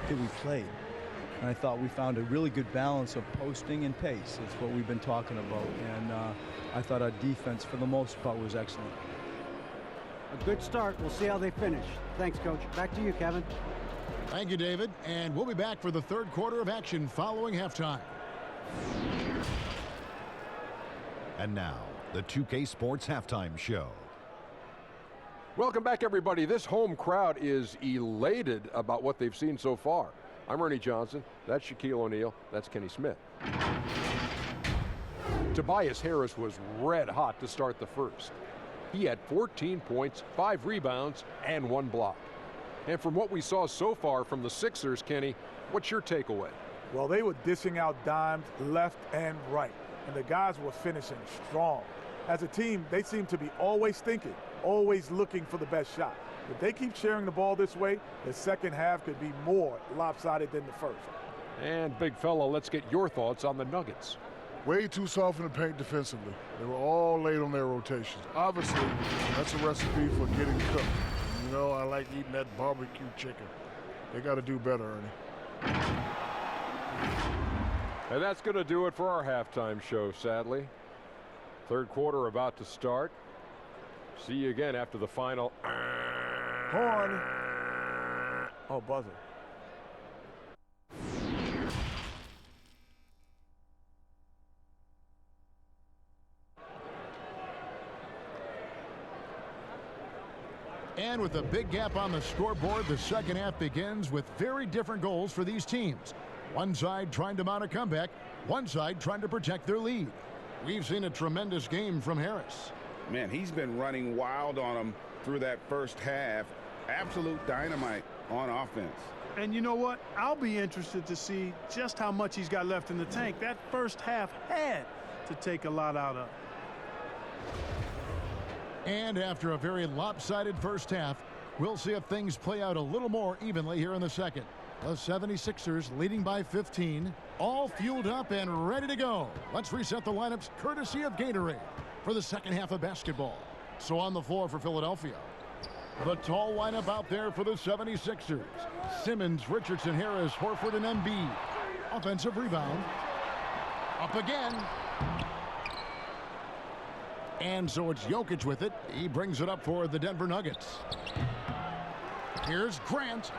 Speaker 7: We played. And I thought we found a really good balance of posting and pace. It's what we've been talking about. And I thought our defense, for the most part, was excellent.
Speaker 2: A good start. We'll see how they finish. Thanks, Coach. Back to you, Kevin.
Speaker 1: Thank you, David. And we'll be back for the 3rd quarter of action following halftime.
Speaker 8: And now, the 2K Sports Halftime Show.
Speaker 9: Welcome back, everybody. This home crowd is elated about what they've seen so far. I'm Ernie Johnson. That's Shaquille O'Neal. That's Kenny Smith. Tobias Harris was red hot to start the first. He had 14 points, 5 rebounds, and 1 block. And from what we saw so far from the Sixers, Kenny, what's your takeaway?
Speaker 10: Well, they were dishing out dimes left and right, and the guys were finishing strong. As a team, they seem to be always thinking, always looking for the best shot. If they keep sharing the ball this way, the second half could be more lopsided than the first.
Speaker 9: And big fella, let's get your thoughts on the Nuggets.
Speaker 11: Way too soft in the paint defensively. They were all late on their rotations. Obviously, that's a recipe for getting cooked. You know, I like eating that barbecue chicken. They got to do better, Ernie.
Speaker 9: And that's going to do it for our halftime show, sadly. Third quarter about to start. See you again after the final.
Speaker 10: Horn. Oh, buzzer.
Speaker 1: And with a big gap on the scoreboard, the second half begins with very different goals for these teams. One side trying to mount a comeback, one side trying to protect their lead. We've seen a tremendous game from Harris.
Speaker 4: Man, he's been running wild on them through that first half. Absolute dynamite on offense.
Speaker 3: And you know what? I'll be interested to see just how much he's got left in the tank. That first half had to take a lot out of.
Speaker 1: And after a very lopsided first half, we'll see if things play out a little more evenly here in the second. The 76ers leading by 15, all fueled up and ready to go. Let's reset the lineups courtesy of Gatorade for the second half of basketball. So on the floor for Philadelphia, the tall lineup out there for the 76ers. Simmons, Richardson, Harris, Horford, and Embiid. Offensive rebound. Up again. And so it's Jokic with it. He brings it up for the Denver Nuggets. Here's Grant.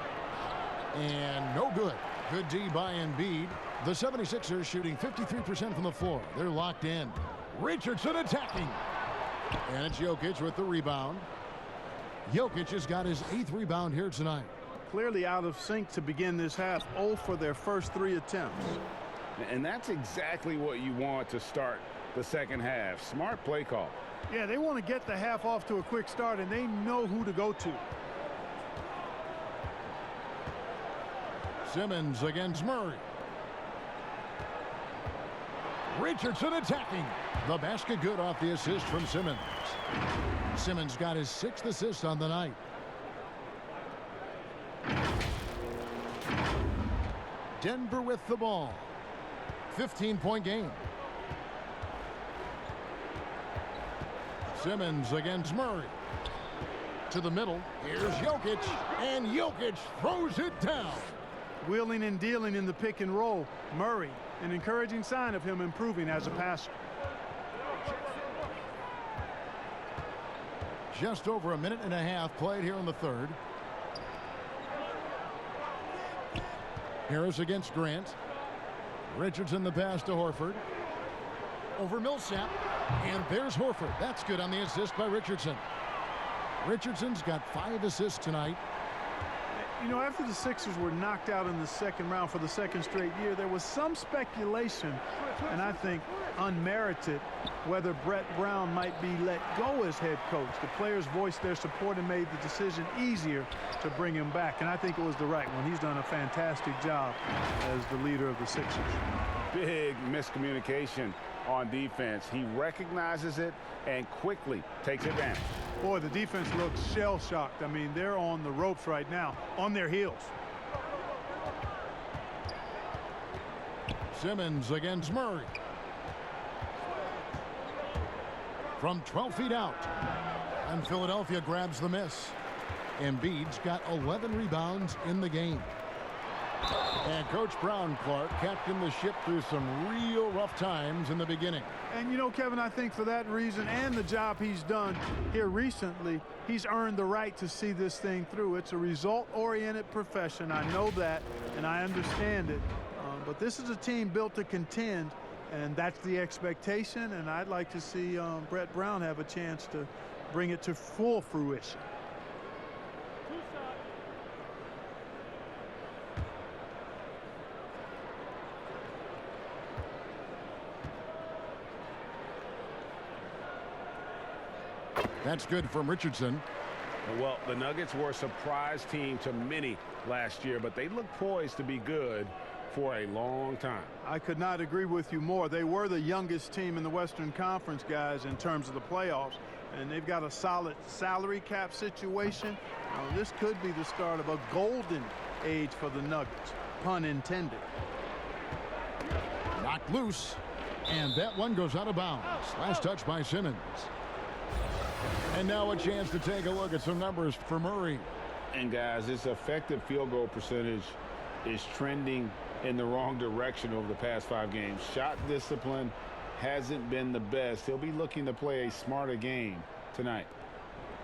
Speaker 1: And no good. Good D by Embiid. The 76ers shooting 53% from the floor. They're locked in. Richardson attacking. And it's Jokic with the rebound. Jokic has got his 8th rebound here tonight.
Speaker 3: Clearly out of sync to begin this half. 0 for their first 3 attempts.
Speaker 4: And that's exactly what you want to start the second half. Smart play call.
Speaker 3: Yeah, they want to get the half off to a quick start, and they know who to go to.
Speaker 1: Simmons against Murray. Richardson attacking. The basket good off the assist from Simmons. Simmons got his 6th assist on the night. Denver with the ball. 15-point game. Simmons against Murray. To the middle. Here's Jokic. And Jokic throws it down.
Speaker 3: Wheeling and dealing in the pick and roll. Murray, an encouraging sign of him improving as a passer.
Speaker 1: Just over a minute and a half played here in the third. Harris against Grant. Richardson the pass to Horford. Over Millsap. And there's Horford. That's good on the assist by Richardson. Richardson's got 5 assists tonight.
Speaker 3: You know, after the Sixers were knocked out in the second round for the second straight year, there was some speculation, and I think unmerited, whether Brett Brown might be let go as head coach. The players voiced their support and made the decision easier to bring him back, and I think it was the right one. He's done a fantastic job as the leader of the Sixers.
Speaker 4: Big miscommunication on defense. He recognizes it and quickly takes advantage.
Speaker 3: Boy, the defense looks shell-shocked. I mean, they're on the ropes right now, on their heels.
Speaker 1: Simmons against Murray. From 12 feet out. And Philadelphia grabs the miss. Embiid's got 11 rebounds in the game. And Coach Brown, Clark, captained the ship through some real rough times in the beginning.
Speaker 3: And you know, Kevin, I think for that reason and the job he's done here recently, he's earned the right to see this thing through. It's a result-oriented profession. I know that, and I understand it. But this is a team built to contend, and that's the expectation. And I'd like to see Brett Brown have a chance to bring it to full fruition.
Speaker 1: That's good from Richardson.
Speaker 4: Well, the Nuggets were a surprise team to many last year, but they look poised to be good for a long time.
Speaker 3: I could not agree with you more. They were the youngest team in the Western Conference, guys, in terms of the playoffs. and they've got a solid salary cap situation. This could be the start of a golden age for the Nuggets, pun intended.
Speaker 1: Knocked loose, and that one goes out of bounds. Last touch by Simmons. And now a chance to take a look at some numbers for Murray.
Speaker 4: And guys, his effective field goal percentage is trending in the wrong direction over the past 5 games. Shot discipline hasn't been the best. He'll be looking to play a smarter game tonight.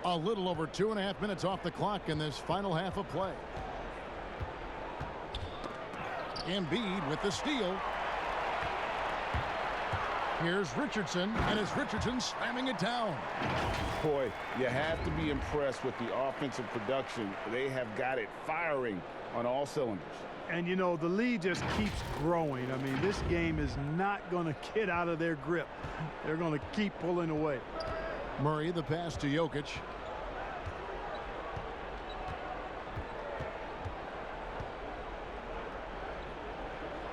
Speaker 1: A little over 2.5 minutes off the clock in this final half of play. Embiid with the steal. Here's Richardson, and it's Richardson slamming it down.
Speaker 4: Boy, you have to be impressed with the offensive production. They have got it firing on all cylinders.
Speaker 3: And, you know, the lead just keeps growing. I mean, this game is not going to get out of their grip. They're going to keep pulling away.
Speaker 1: Murray, the pass to Jokic.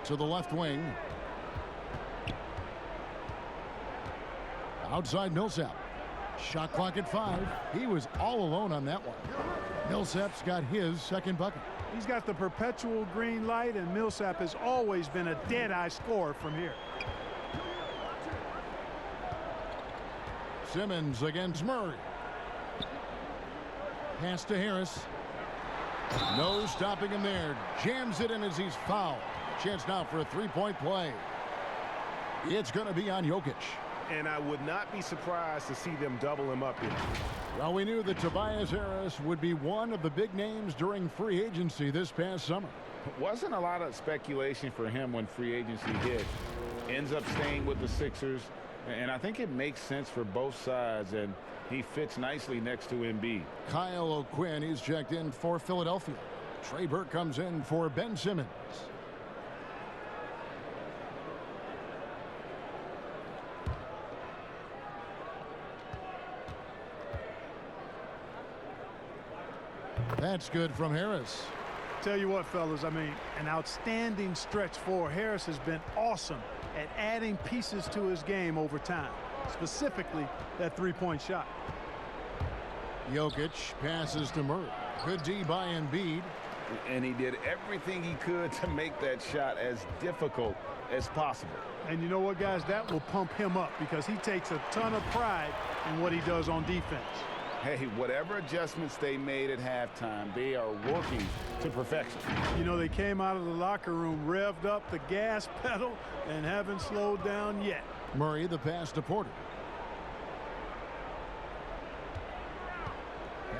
Speaker 1: To the left wing. Outside Millsap. Shot clock at 5. He was all alone on that one. Millsap's got his second bucket.
Speaker 3: He's got the perpetual green light, and Millsap has always been a dead-eye scorer from here.
Speaker 1: Simmons against Murray. Pass to Harris. No stopping him there. Jams it in as he's fouled. Chance now for a three-point play. It's going to be on Jokic.
Speaker 6: And I would not be surprised to see them double him up here.
Speaker 1: Well, we knew that Tobias Harris would be one of the big names during free agency this past summer.
Speaker 4: Wasn't a lot of speculation for him when free agency hit. Ends up staying with the Sixers, and I think it makes sense for both sides, and he fits nicely next to Embiid.
Speaker 1: Kyle O'Quinn, he's checked in for Philadelphia. Trey Burke comes in for Ben Simmons. That's good from Harris.
Speaker 3: Tell you what, fellas, I mean, an outstanding stretch for Harris has been awesome at adding pieces to his game over time, specifically that three-point shot.
Speaker 1: Jokic passes to Murray. Good D by Embiid.
Speaker 4: And he did everything he could to make that shot as difficult as possible.
Speaker 3: And you know what, guys? That will pump him up because he takes a ton of pride in what he does on defense.
Speaker 4: Hey, whatever adjustments they made at halftime, they are working to perfection.
Speaker 3: You know, they came out of the locker room, revved up the gas pedal, and haven't slowed down yet.
Speaker 1: Murray, the pass to Porter.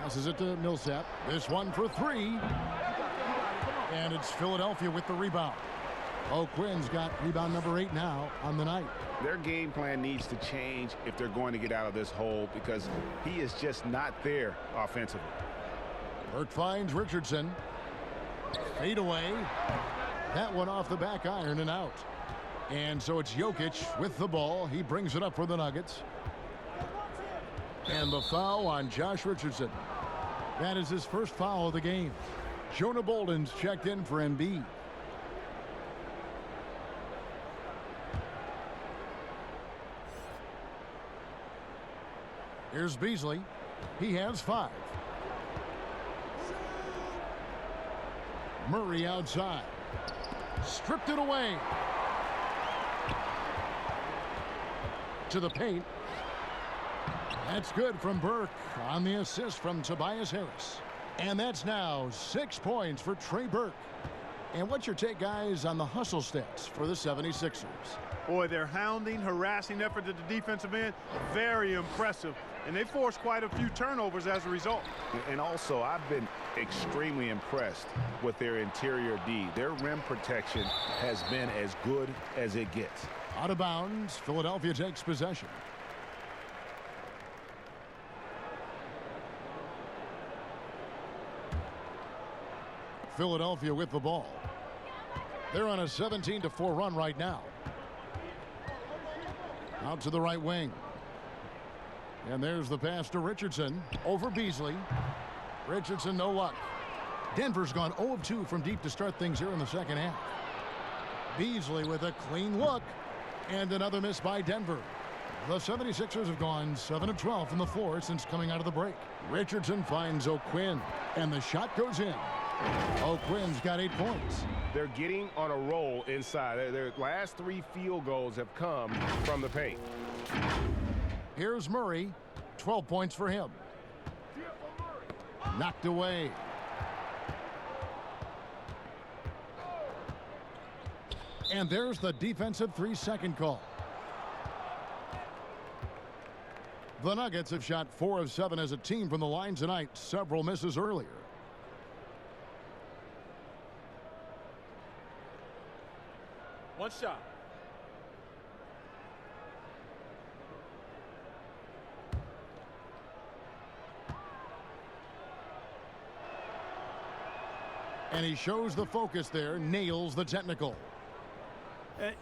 Speaker 1: Passes it to Millsap. This one for 3. And it's Philadelphia with the rebound. O'Quinn's got rebound number 8 now on the night.
Speaker 4: Their game plan needs to change if they're going to get out of this hole because he is just not there offensively.
Speaker 1: Burke finds Richardson. Fade away. That one off the back iron and out. And so it's Jokic with the ball. He brings it up for the Nuggets. And the foul on Josh Richardson. That is his first foul of the game. Jonah Bolden's checked in for Embiid. Here's Beasley. He has 5. Murray outside. Stripped it away. To the paint. That's good from Burke on the assist from Tobias Harris. And that's now 6 points for Trey Burke. And what's your take, guys, on the hustle stats for the 76ers?
Speaker 3: Boy, their hounding, harassing effort at the defensive end, very impressive. And they forced quite a few turnovers as a result.
Speaker 4: And also, I've been extremely impressed with their interior D. Their rim protection has been as good as it gets.
Speaker 1: Out of bounds, Philadelphia takes possession. Philadelphia with the ball. They're on a 17-4 run right now. Out to the right wing. And there's the pass to Richardson over Beasley. Richardson, no luck. Denver's gone 0 of 2 from deep to start things here in the second half. Beasley with a clean look. And another miss by Denver. The 76ers have gone 7 of 12 from the floor since coming out of the break. Richardson finds O'Quinn, and the shot goes in. O'Quinn's got 8 points.
Speaker 6: They're getting on a roll inside. Their last 3 field goals have come from the paint.
Speaker 1: Here's Murray, 12 points for him. Knocked away. And there's the defensive 3-second call. The Nuggets have shot 4 of 7 as a team from the line tonight. Several misses earlier.
Speaker 3: One shot.
Speaker 1: And he shows the focus there, nails the technical.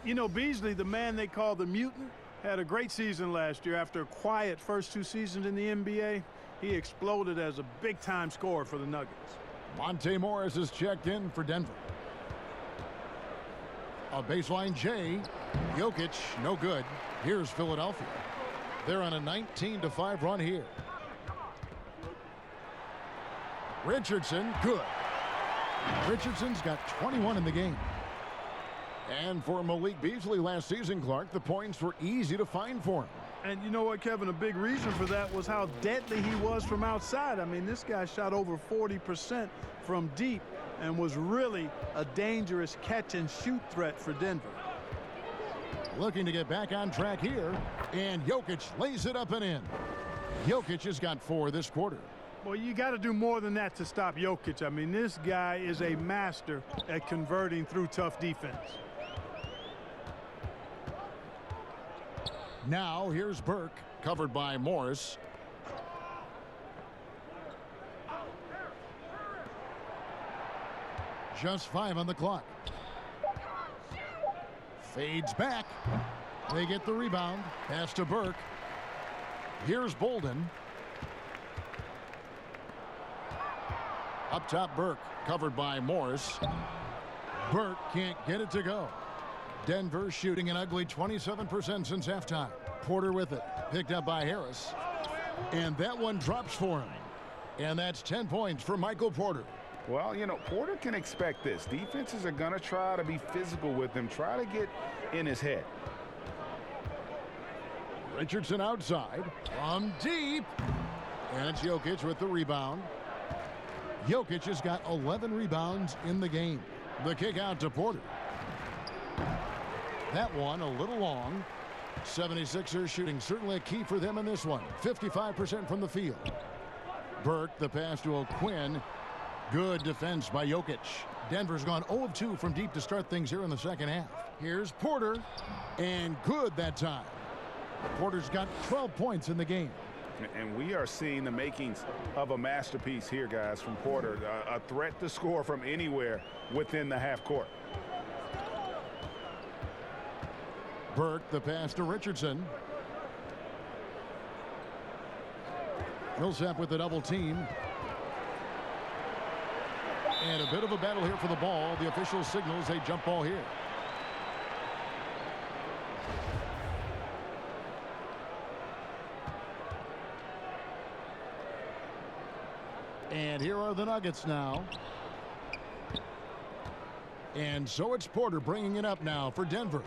Speaker 3: You know, Beasley, the man they call the mutant, had a great season last year. After a quiet first 2 seasons in the NBA, he exploded as a big-time scorer for the Nuggets.
Speaker 1: Monte Morris is checked in for Denver. A baseline J. Jokic, no good. Here's Philadelphia. They're on a 19-5 run here. Richardson, good. Richardson's got 21 in the game. And for Malik Beasley last season, Clark, the points were easy to find for him.
Speaker 3: And you know what, Kevin? A big reason for that was how deadly he was from outside. I mean, this guy shot over 40% from deep and was really a dangerous catch-and-shoot threat for Denver.
Speaker 1: Looking to get back on track here, and Jokic lays it up and in. Jokic has got 4 this quarter.
Speaker 3: Well, you got to do more than that to stop Jokic. I mean, this guy is a master at converting through tough defense.
Speaker 1: Now here's Burke, covered by Morris. Just 5 on the clock. Fades back. They get the rebound. Pass to Burke. Here's Bolden. Up top, Burke, covered by Morris. Burke can't get it to go. Denver shooting an ugly 27% since halftime. Porter with it, picked up by Harris. And that one drops for him. And that's 10 points for Michael Porter.
Speaker 4: Well, you know, Porter can expect this. Defenses are going to try to be physical with him, try to get in his head.
Speaker 1: Richardson outside from deep. And it's Jokic with the rebound. Jokic has got 11 rebounds in the game. The kick out to Porter. That one a little long. 76ers shooting certainly a key for them in this one. 55% from the field. Burke, the pass to O'Quinn. Good defense by Jokic. Denver's gone 0 of 2 from deep to start things here in the second half. Here's Porter, and good that time. Porter's got 12 points in the game.
Speaker 4: And we are seeing the makings of a masterpiece here, guys, from Porter. A threat to score from anywhere within the half court.
Speaker 1: Burke, the pass to Richardson. Millsap with the double team. And a bit of a battle here for the ball. The official signals a jump ball here. And here are the Nuggets now. And so it's Porter bringing it up now for Denver.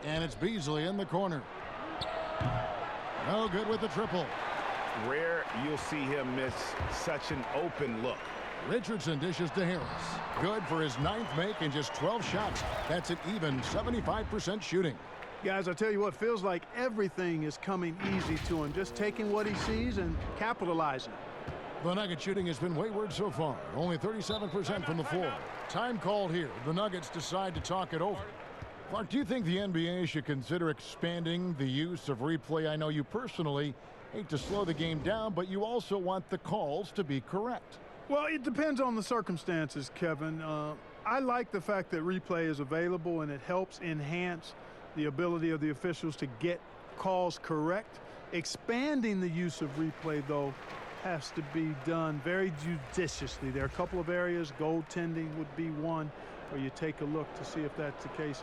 Speaker 1: And it's Beasley in the corner. No good with the triple.
Speaker 6: Rare you'll see him miss such an open look.
Speaker 1: Richardson dishes to Harris. Good for his 9th make and just 12 shots. That's an even 75% shooting.
Speaker 3: Guys, I tell you what, feels like everything is coming easy to him. Just taking what he sees and capitalizing.
Speaker 1: The Nuggets shooting has been wayward so far. Only 37% from the floor. Time called here. The Nuggets decide to talk it over. Clark, do you think the NBA should consider expanding the use of replay? I know you personally hate to slow the game down, but you also want the calls to be correct.
Speaker 3: Well, it depends on the circumstances, Kevin. I like the fact that replay is available and it helps enhance the ability of the officials to get calls correct. Expanding the use of replay, though, has to be done very judiciously. There are a couple of areas, goaltending would be one, where you take a look to see if that's the case.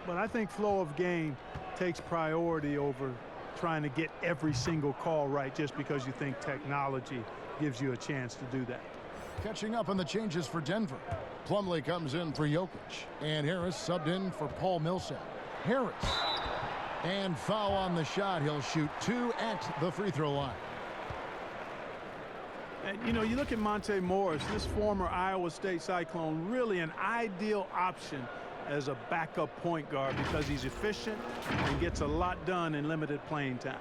Speaker 3: But I think flow of game takes priority over trying to get every single call right just because you think technology gives you a chance to do that.
Speaker 1: Catching up on the changes for Denver. Plumlee comes in for Jokic, and Harris subbed in for Paul Millsap. Harris. And foul on the shot. He'll shoot 2 at the free throw line.
Speaker 3: And, you know, you look at Monte Morris, this former Iowa State Cyclone, really an ideal option as a backup point guard because he's efficient and gets a lot done in limited playing time.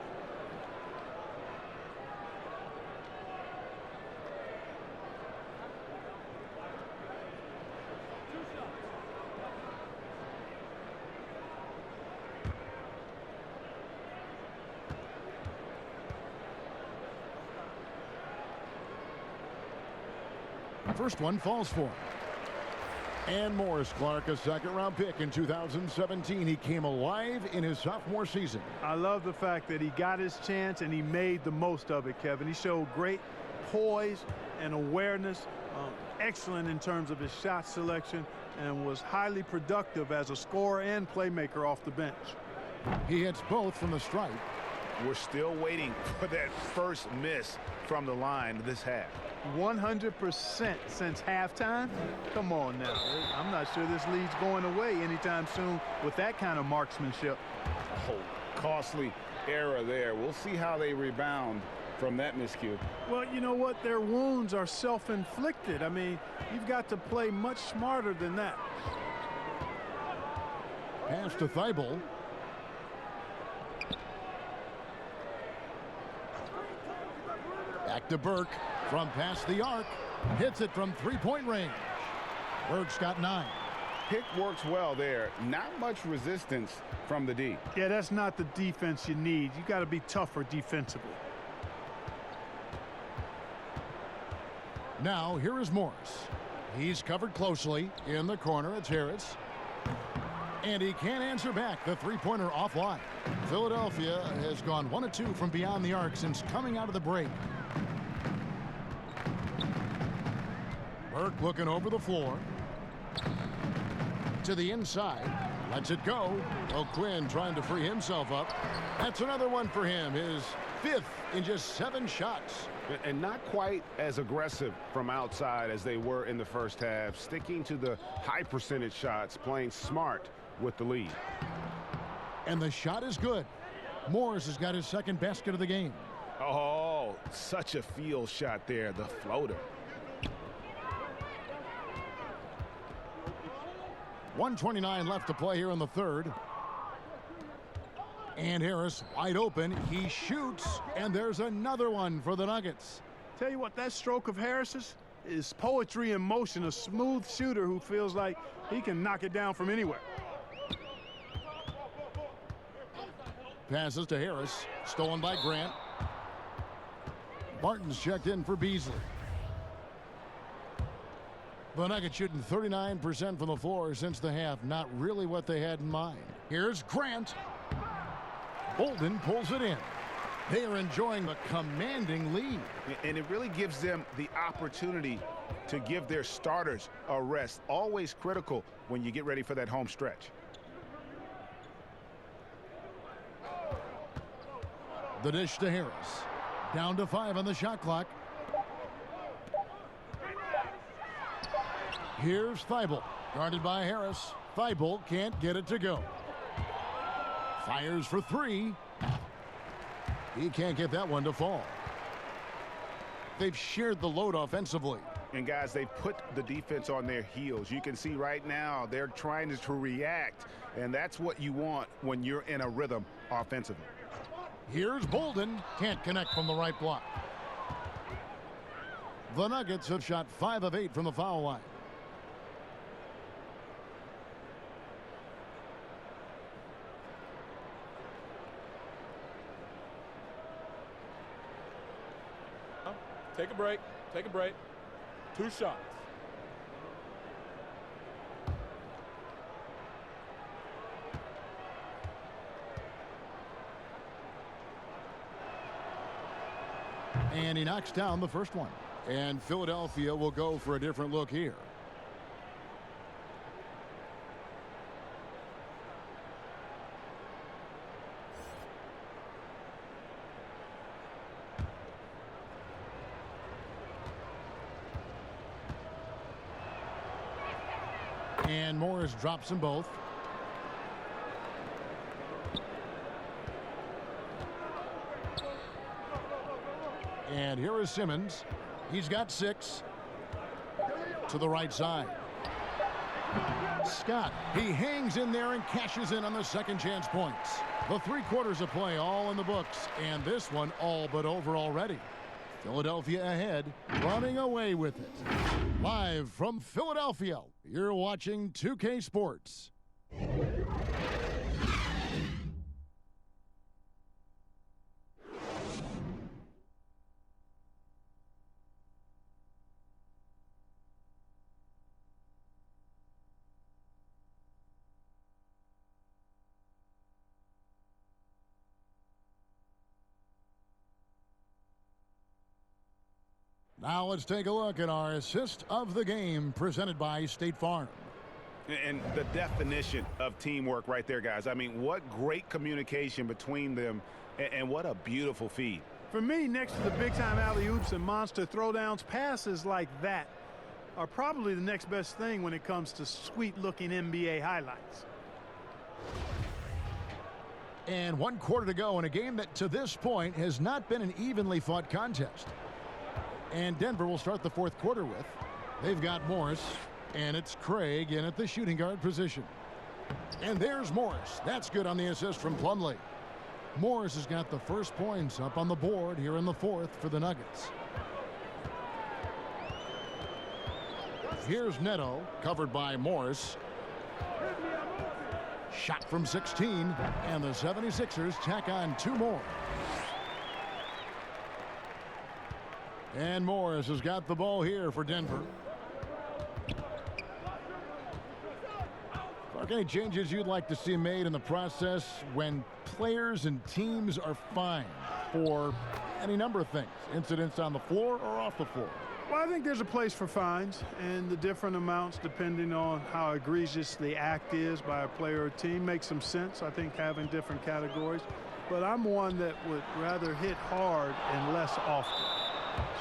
Speaker 1: First one falls for him. And Morris Clark, a second-round pick in 2017. He came alive in his sophomore season.
Speaker 3: I love the fact that he got his chance and he made the most of it, Kevin. He showed great poise and awareness, excellent in terms of his shot selection, and was highly productive as a scorer and playmaker off the bench.
Speaker 1: He hits both from the stripe.
Speaker 4: We're still waiting for that first miss from the line this half.
Speaker 3: 100% since halftime? Come on now. I'm not sure this lead's going away anytime soon with that kind of marksmanship.
Speaker 4: Oh, costly error there. We'll see how they rebound from that miscue.
Speaker 3: Well, you know what? Their wounds are self-inflicted. I mean, you've got to play much smarter than that.
Speaker 1: Pass to Thibault. Back to Burke from past the arc. Hits it from three-point range. Burke's got 9.
Speaker 4: Pick works well there. Not much resistance from the D.
Speaker 3: Yeah, that's not the defense you need. You got to be tougher defensively.
Speaker 1: Now, here is Morris. He's covered closely. In the corner, it's Harris. And he can't answer back. The three-pointer offline. Philadelphia has gone 1 of 2 from beyond the arc since coming out of the break. Burke looking over the floor. To the inside. Lets it go. O'Quinn trying to free himself up. That's another one for him. His 5th in just 7 shots.
Speaker 4: And not quite as aggressive from outside as they were in the first half. Sticking to the high percentage shots. Playing smart with the lead.
Speaker 1: And the shot is good. Morris has got his 2nd basket of the game.
Speaker 4: Oh, such a field shot there. The floater.
Speaker 1: 1:29 left to play here in the 3rd. And Harris wide open. He shoots, and there's another one for the Nuggets.
Speaker 3: Tell you what, that stroke of Harris's is poetry in motion. A smooth shooter who feels like he can knock it down from anywhere.
Speaker 1: Passes to Harris. Stolen by Grant. Martin's checked in for Beasley. The Nuggets shooting 39% from the floor since the half. Not really what they had in mind. Here's Grant. Bolden pulls it in. They are enjoying a commanding lead.
Speaker 4: And it really gives them the opportunity to give their starters a rest. Always critical when you get ready for that home stretch.
Speaker 1: The dish to Harris. Down to 5 on the shot clock. Here's Thibault. Guarded by Harris. Thibault can't get it to go. Fires for 3. He can't get that one to fall. They've shared the load offensively.
Speaker 4: And guys, they've put the defense on their heels. You can see right now they're trying to react. And that's what you want when you're in a rhythm offensively.
Speaker 1: Here's Bolden. Can't connect from the right block. The Nuggets have shot 5 of 8 from the foul line.
Speaker 12: Take a break. Take a break. 2 shots.
Speaker 1: And he knocks down the first one. And Philadelphia will go for a different look here. And Morris drops them both. And here is Simmons. He's got 6. To the right side. Scott, he hangs in there and cashes in on the second chance points. The 3 quarters of play all in the books, and this one all but over already. Philadelphia ahead, running away with it. Live from Philadelphia, you're watching 2K Sports. Now let's take a look at our assist of the game presented by State Farm.
Speaker 4: And the definition of teamwork right there, guys. I mean, what great communication between them, and what a beautiful feed.
Speaker 3: For me, next to the big-time alley-oops and monster throwdowns, passes like that are probably the next best thing when it comes to sweet-looking NBA highlights.
Speaker 1: And 1 quarter to go in a game that to this point has not been an evenly fought contest. And Denver will start the 4th quarter with. They've got Morris, and it's Craig in at the shooting guard position. And there's Morris. That's good on the assist from Plumlee. Morris has got the first points up on the board here in the 4th for the Nuggets. Here's Neto, covered by Morris. Shot from 16, and the 76ers tack on 2 more. And Morris has got the ball here for Denver. Clark, any changes you'd like to see made in the process when players and teams are fined for any number of things, incidents on the floor or off the floor?
Speaker 3: Well, I think there's a place for fines, and the different amounts depending on how egregious the act is by a player or team makes some sense. I think having different categories, but I'm one that would rather hit hard and less often.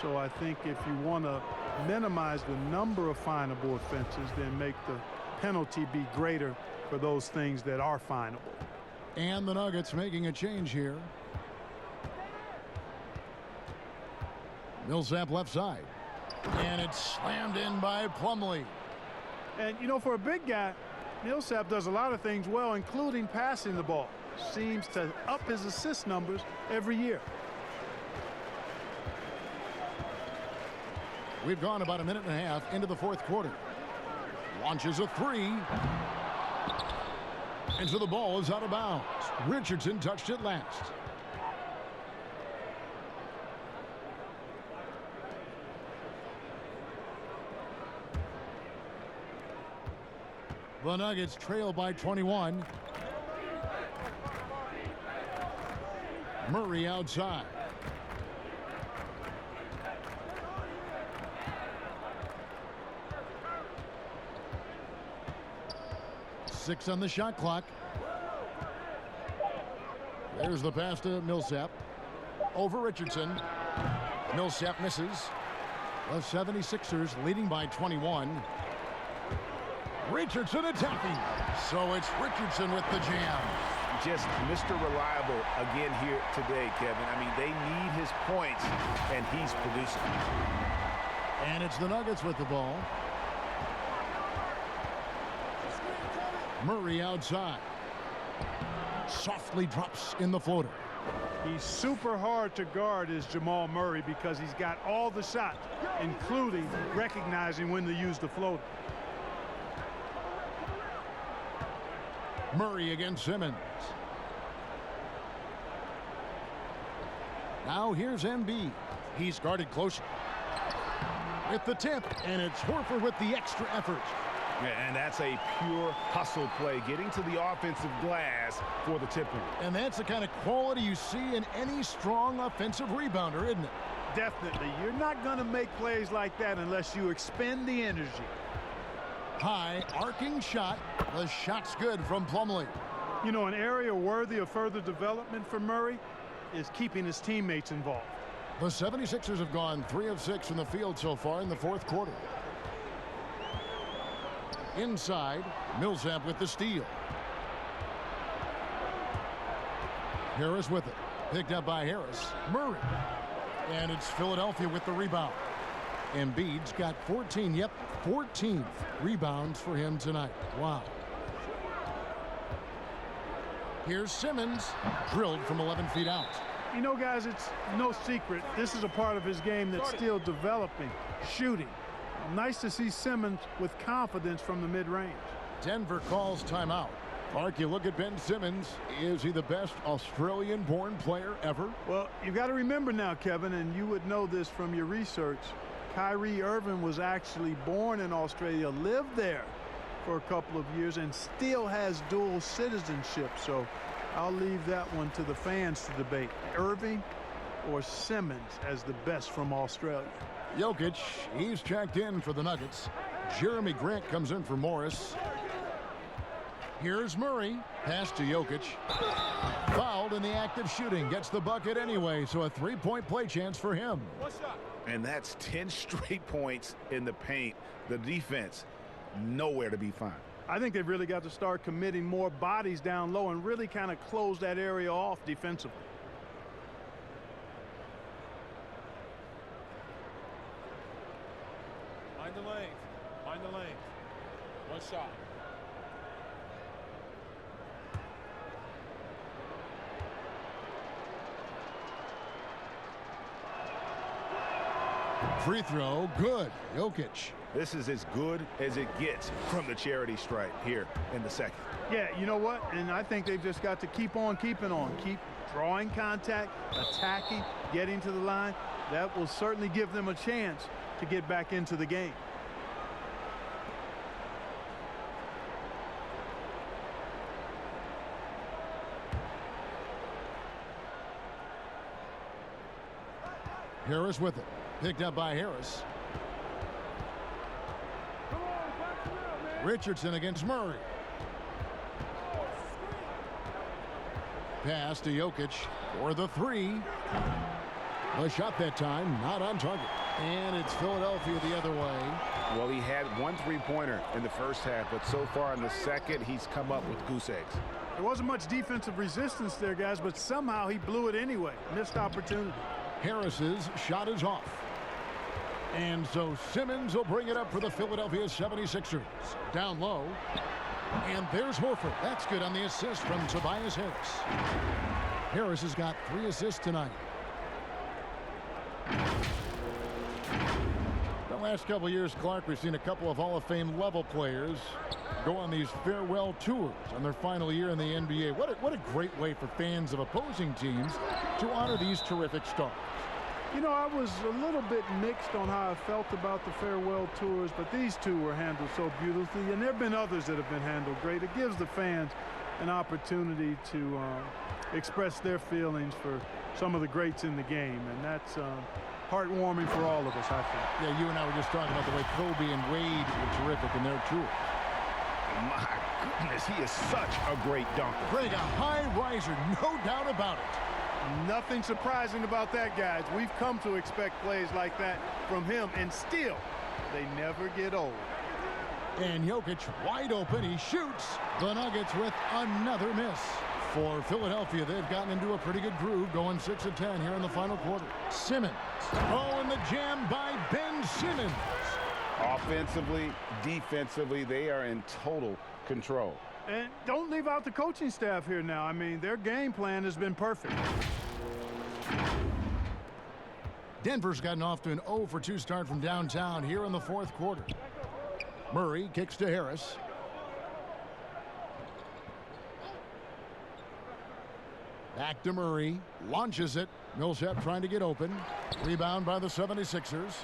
Speaker 3: So I think if you want to minimize the number of finable offenses, then make the penalty be greater for those things that are finable.
Speaker 1: And the Nuggets making a change here. Millsap left side. And it's slammed in by Plumlee.
Speaker 3: And, you know, for a big guy, Millsap does a lot of things well, including passing the ball. Seems to up his assist numbers every year.
Speaker 1: We've gone about a minute and a half into the 4th quarter. Launches a 3. And so the ball is out of bounds. Richardson touched it last. The Nuggets trail by 21. Murray outside. Six on the shot clock. There's the pass to Millsap. Over Richardson. Millsap misses. The 76ers leading by 21. Richardson attacking. So it's Richardson with the jam.
Speaker 4: Just Mr. Reliable again here today, Kevin. I mean, they need his points, and he's producing.
Speaker 1: And it's the Nuggets with the ball. Murray outside. Softly drops in the floater.
Speaker 3: He's super hard to guard is Jamal Murray because he's got all the shots, including recognizing when to use the floater.
Speaker 1: Murray against Simmons. Now here's Embiid. He's guarded closely. With the tip, and it's Horford with the extra effort.
Speaker 4: Yeah, and that's a pure hustle play, getting to the offensive glass for the tip in.
Speaker 1: And that's the kind of quality you see in any strong offensive rebounder, isn't it?
Speaker 3: Definitely. You're not going to make plays like that unless you expend the energy.
Speaker 1: High arcing shot. The shot's good from Plumlee.
Speaker 3: You know, an area worthy of further development for Murray is keeping his teammates involved.
Speaker 1: The 76ers have gone 3 of 6 from the field so far in the 4th quarter. Inside, Millsap with the steal. Harris with it. Picked up by Harris. Murray. And it's Philadelphia with the rebound. Embiid's got 14. Yep, 14th rebounds for him tonight. Wow. Here's Simmons, drilled from 11 feet out.
Speaker 3: You know, guys, it's no secret. This is a part of his game that's still developing, shooting. Nice to see Simmons with confidence from the mid-range.
Speaker 1: Denver calls timeout. Clark, you look at Ben Simmons. Is he the best Australian-born player ever?
Speaker 3: Well, you got to remember now, Kevin, and you would know this from your research, Kyrie Irving was actually born in Australia, lived there for a couple of years, and still has dual citizenship. So I'll leave that one to the fans to debate. Irving or Simmons as the best from Australia.
Speaker 1: Jokic, he's checked in for the Nuggets. Jeremy Grant comes in for Morris. Here's Murray. Pass to Jokic. Fouled in the act of shooting. Gets the bucket anyway, so a three-point play chance for him.
Speaker 4: And that's 10 straight points in the paint. The defense, nowhere to be found.
Speaker 3: I think they've really got to start committing more bodies down low and really kind of close that area off defensively.
Speaker 12: Find the lane. Find the lane. One shot.
Speaker 1: Free throw, good. Jokic.
Speaker 4: This is as good as it gets from the charity stripe here in the second.
Speaker 3: Yeah, you know what? And I think they've just got to keep on keeping on. Keep drawing contact, attacking, getting to the line. That will certainly give them a chance to get back into the game.
Speaker 1: Harris with it. Picked up by Harris. Richardson against Murray. Pass to Jokic for the three. The shot that time, not on target. And it's Philadelphia the other way.
Speaker 4: Well, he had one three-pointer in the first half, but so far in the second, he's come up with goose eggs.
Speaker 3: There wasn't much defensive resistance there, guys, but somehow he blew it anyway. Missed opportunity.
Speaker 1: Harris's shot is off. And so Simmons will bring it up for the Philadelphia 76ers. Down low. And there's Horford. That's good on the assist from Tobias Harris. Harris has got 3 assists tonight. The last couple of years, Clark, we've seen a couple of Hall of Fame level players go on these farewell tours on their final year in the NBA. What a great way for fans of opposing teams to honor these terrific stars.
Speaker 3: You know, I was a little bit mixed on how I felt about the farewell tours, but these two were handled so beautifully, and there have been others that have been handled great. It gives the fans an opportunity to express their feelings for some of the greats in the game, and that's heartwarming for all of us, I think.
Speaker 1: Yeah, you and I were just talking about the way Kobe and Wade were terrific in their tours.
Speaker 4: My goodness, he is such a great dunker.
Speaker 1: Greg, a high riser, no doubt about it.
Speaker 3: Nothing surprising about that, guys. We've come to expect plays like that from him, and still, they never get old.
Speaker 1: And Jokic wide open. He shoots. The Nuggets with another miss. For Philadelphia, they've gotten into a pretty good groove, going 6 of 10 here in the final quarter. Simmons. Oh, and the jam by Ben Simmons.
Speaker 4: Offensively, defensively, they are in total control.
Speaker 3: And don't leave out the coaching staff here now. I mean, their game plan has been perfect.
Speaker 1: Denver's gotten off to an 0 for 2 start from downtown here in the 4th quarter. Murray kicks to Harris. Back to Murray. Launches it. Millsap trying to get open. Rebound by the 76ers.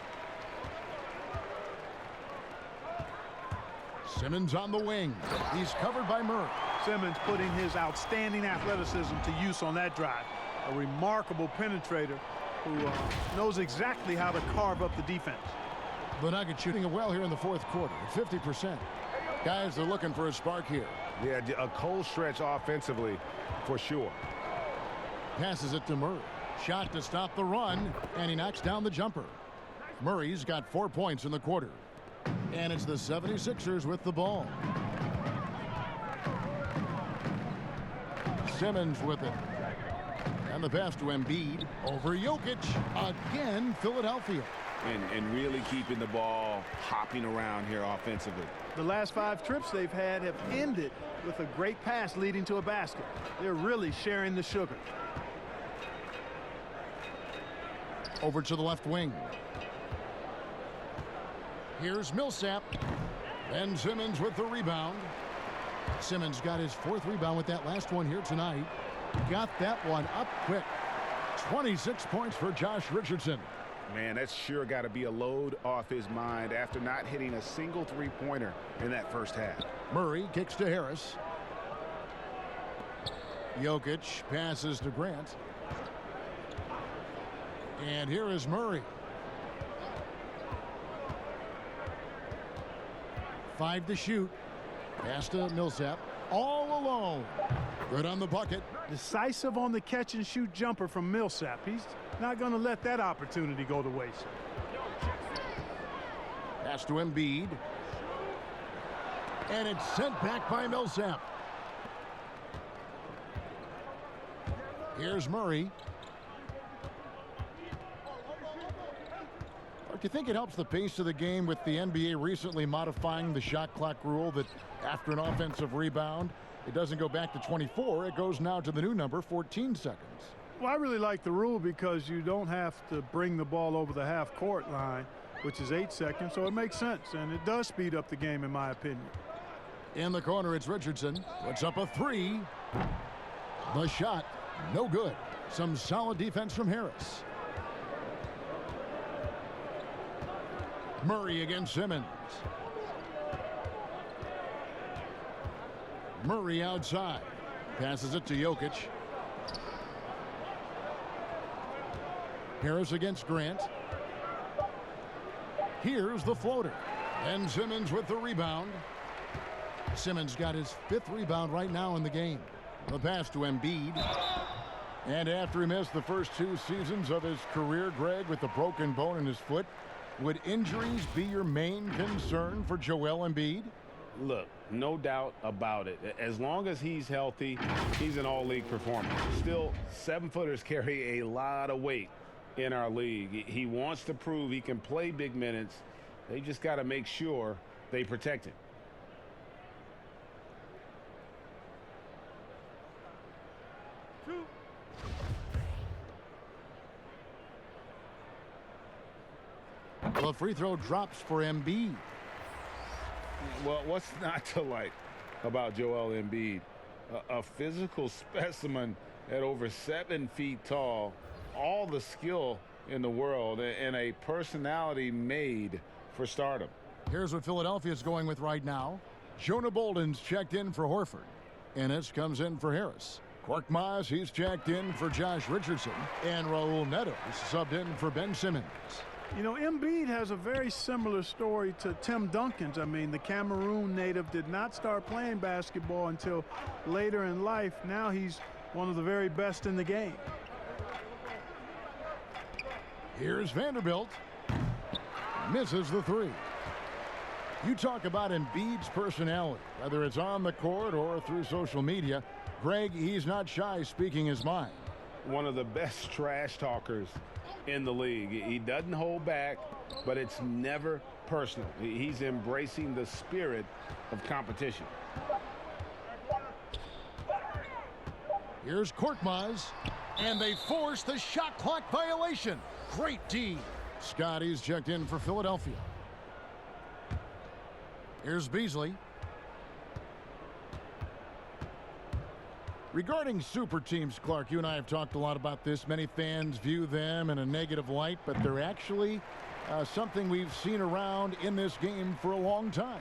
Speaker 1: Simmons on the wing. He's covered by Murray.
Speaker 3: Simmons putting his outstanding athleticism to use on that drive. A remarkable penetrator who knows exactly how to carve up the defense.
Speaker 1: The Nuggets shooting it well here in the 4th quarter, 50%. Guys, they're looking for a spark here.
Speaker 6: Yeah, a cold stretch offensively for sure.
Speaker 1: Passes it to Murray. Shot to stop the run, and he knocks down the jumper. Murray's got 4 points in the quarter. And it's the 76ers with the ball. Simmons with it. And the pass to Embiid over Jokic. Again, Philadelphia.
Speaker 6: And really keeping the ball hopping around here offensively.
Speaker 3: The last 5 trips they've had have ended with a great pass leading to a basket. They're really sharing the sugar.
Speaker 1: Over to the left wing. Here's Millsap. Ben Simmons with the rebound. Simmons got his 4th rebound with that last one here tonight. Got that one up quick. 26 points for Josh Richardson.
Speaker 6: Man, that's sure got to be a load off his mind after not hitting a single three-pointer in that first half.
Speaker 1: Murray kicks to Harris. Jokic passes to Grant. And here is Murray. 5 to shoot. Pass to Millsap. All alone. Good on the bucket.
Speaker 3: Decisive on the catch-and-shoot jumper from Millsap. He's not going to let that opportunity go to waste.
Speaker 1: Pass to Embiid. And it's sent back by Millsap. Here's Murray. Do you think it helps the pace of the game with the NBA recently modifying the shot clock rule that after an offensive rebound, it doesn't go back to 24, it goes now to the new number, 14 seconds?
Speaker 3: Well, I really like the rule because you don't have to bring the ball over the half-court line, which is 8 seconds, so it makes sense, and it does speed up the game, in my opinion.
Speaker 1: In the corner, it's Richardson. Puts up a 3. The shot, no good. Some solid defense from Harris. Murray against Simmons. Murray outside. Passes it to Jokic. Harris against Grant. Here's the floater. And Simmons with the rebound. Simmons got his 5th rebound right now in the game. The pass to Embiid. And after he missed the first 2 seasons of his career, Greg, with a broken bone in his foot, would injuries be your main concern for Joel Embiid?
Speaker 6: Look, no doubt about it. As long as he's healthy, he's an all-league performer. Still, 7-footers carry a lot of weight in our league. He wants to prove he can play big minutes. They just got to make sure they protect him.
Speaker 1: The free throw drops for Embiid.
Speaker 6: Well, what's not to like about Joel Embiid? A physical specimen at over 7 feet tall, all the skill in the world, and a personality made for stardom.
Speaker 1: Here's what Philadelphia's going with right now. Jonah Bolden's checked in for Horford. Ennis comes in for Harris. Korkmaz, he's checked in for Josh Richardson. And Raul Neto is subbed in for Ben Simmons.
Speaker 3: You know, Embiid has a very similar story to Tim Duncan's. I mean, the Cameroon native did not start playing basketball until later in life. Now he's one of the very best in the game.
Speaker 1: Here's Vanderbilt. Misses the 3. You talk about Embiid's personality, whether it's on the court or through social media. Greg, he's not shy speaking his mind.
Speaker 6: One of the best trash talkers in the league. He doesn't hold back, but it's never personal. He's embracing the spirit of competition.
Speaker 1: Here's Korkmaz, and they force the shot clock violation. Great D. Scotty's checked in for Philadelphia. Here's Beasley. Regarding super teams, Clark, you and I have talked a lot about this. Many fans view them in a negative light, but they're actually something we've seen around in this game for a long time.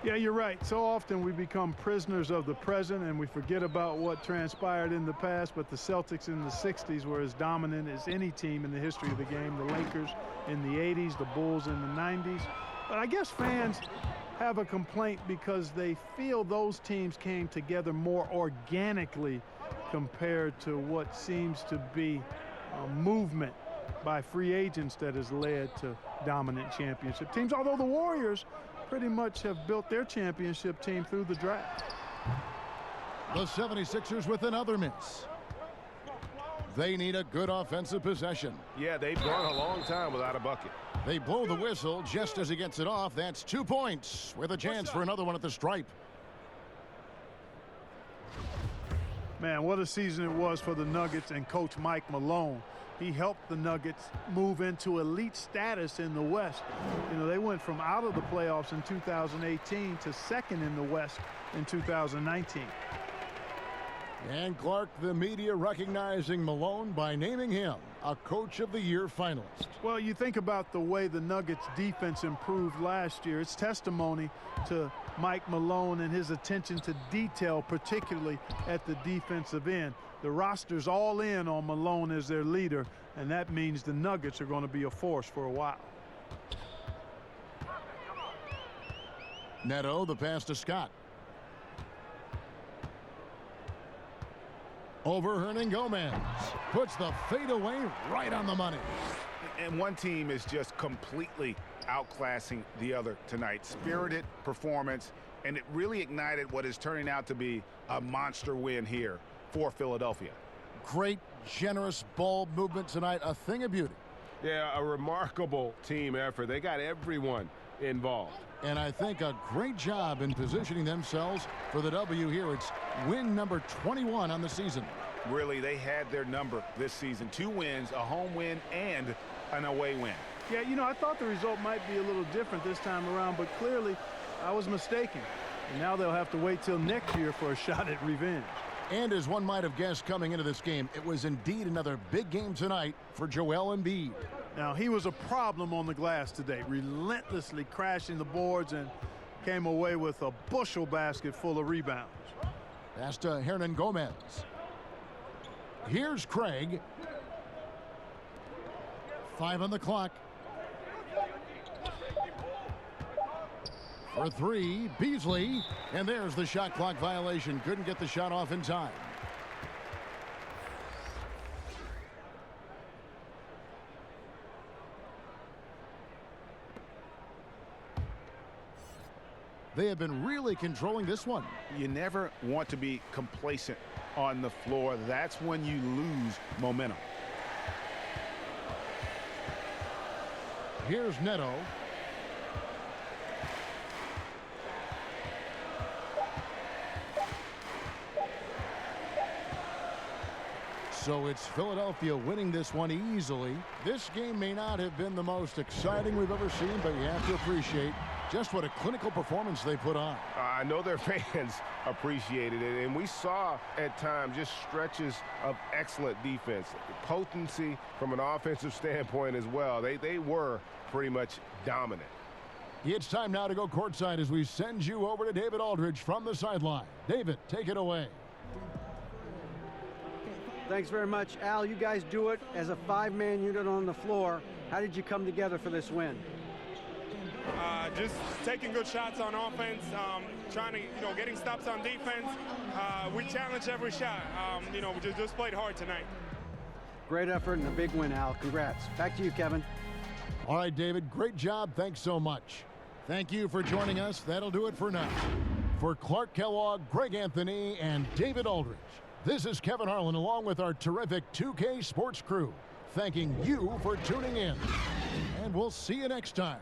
Speaker 3: Yeah, you're right. So often we become prisoners of the present and we forget about what transpired in the past, but the Celtics in the 60s were as dominant as any team in the history of the game. The Lakers in the 80s, the Bulls in the 90s. But I guess fans have a complaint because they feel those teams came together more organically compared to what seems to be a movement by free agents that has led to dominant championship teams, although the Warriors pretty much have built their championship team through the draft.
Speaker 1: The 76ers with another miss. They need a good offensive possession.
Speaker 6: Yeah, they've gone a long time without a bucket.
Speaker 1: They blow the whistle just as he gets it off. That's 2 points with a chance for another one at the stripe.
Speaker 3: Man, what a season it was for the Nuggets and Coach Mike Malone. He helped the Nuggets move into elite status in the West. You know, they went from out of the playoffs in 2018 to second in the West in 2019.
Speaker 1: And Clark, the media recognizing Malone by naming him a Coach of the Year finalist.
Speaker 3: Well, you think about the way the Nuggets defense improved last year. It's testimony to Mike Malone and his attention to detail, particularly at the defensive end. The roster's all in on Malone as their leader, and that means the Nuggets are going to be a force for a while.
Speaker 1: Neto, the pass to Scott. Over Hernangomez. Puts the fadeaway right on the money.
Speaker 4: And one team is just completely outclassing the other tonight. Spirited performance, and it really ignited what is turning out to be a monster win here for Philadelphia.
Speaker 1: Great, generous ball movement tonight. A thing of beauty.
Speaker 6: Yeah, a remarkable team effort. They got everyone involved.
Speaker 1: And I think a great job in positioning themselves for the W here. It's win number 21 on the season.
Speaker 4: Really, they had their number this season. 2 wins, a home win, and an away win.
Speaker 3: Yeah, you know, I thought the result might be a little different this time around, but clearly I was mistaken. And now they'll have to wait till next year for a shot at revenge.
Speaker 1: And as one might have guessed coming into this game, it was indeed another big game tonight for Joel Embiid.
Speaker 3: Now, he was a problem on the glass today, relentlessly crashing the boards and came away with a bushel basket full of rebounds.
Speaker 1: Pass to Hernangomez. Here's Craig. 5 on the clock. For 3, Beasley. And there's the shot clock violation. Couldn't get the shot off in time. They have been really controlling this one.
Speaker 4: You never want to be complacent on the floor. That's when you lose momentum.
Speaker 1: Here's Neto. So it's Philadelphia winning this one easily. This game may not have been the most exciting we've ever seen, but you have to appreciate just what a clinical performance they put on.
Speaker 6: I know their fans appreciated it, and we saw at times just stretches of excellent defense. Potency from an offensive standpoint as well. They were pretty much dominant.
Speaker 1: It's time now to go courtside as we send you over to David Aldridge from the sideline. David, take it away.
Speaker 2: Thanks very much, Al. You guys do it as a 5-man unit on the floor. How did you come together for this win?
Speaker 12: Just taking good shots on offense, trying to, getting stops on defense. We challenge every shot. We just played hard tonight.
Speaker 2: Great effort and a big win, Al. Congrats. Back to you, Kevin.
Speaker 1: All right, David, great job. Thanks so much. Thank you for joining us. That'll do it for now. For Clark Kellogg, Greg Anthony, and David Aldridge, this is Kevin Harlan along with our terrific 2K Sports crew, thanking you for tuning in. And we'll see you next time.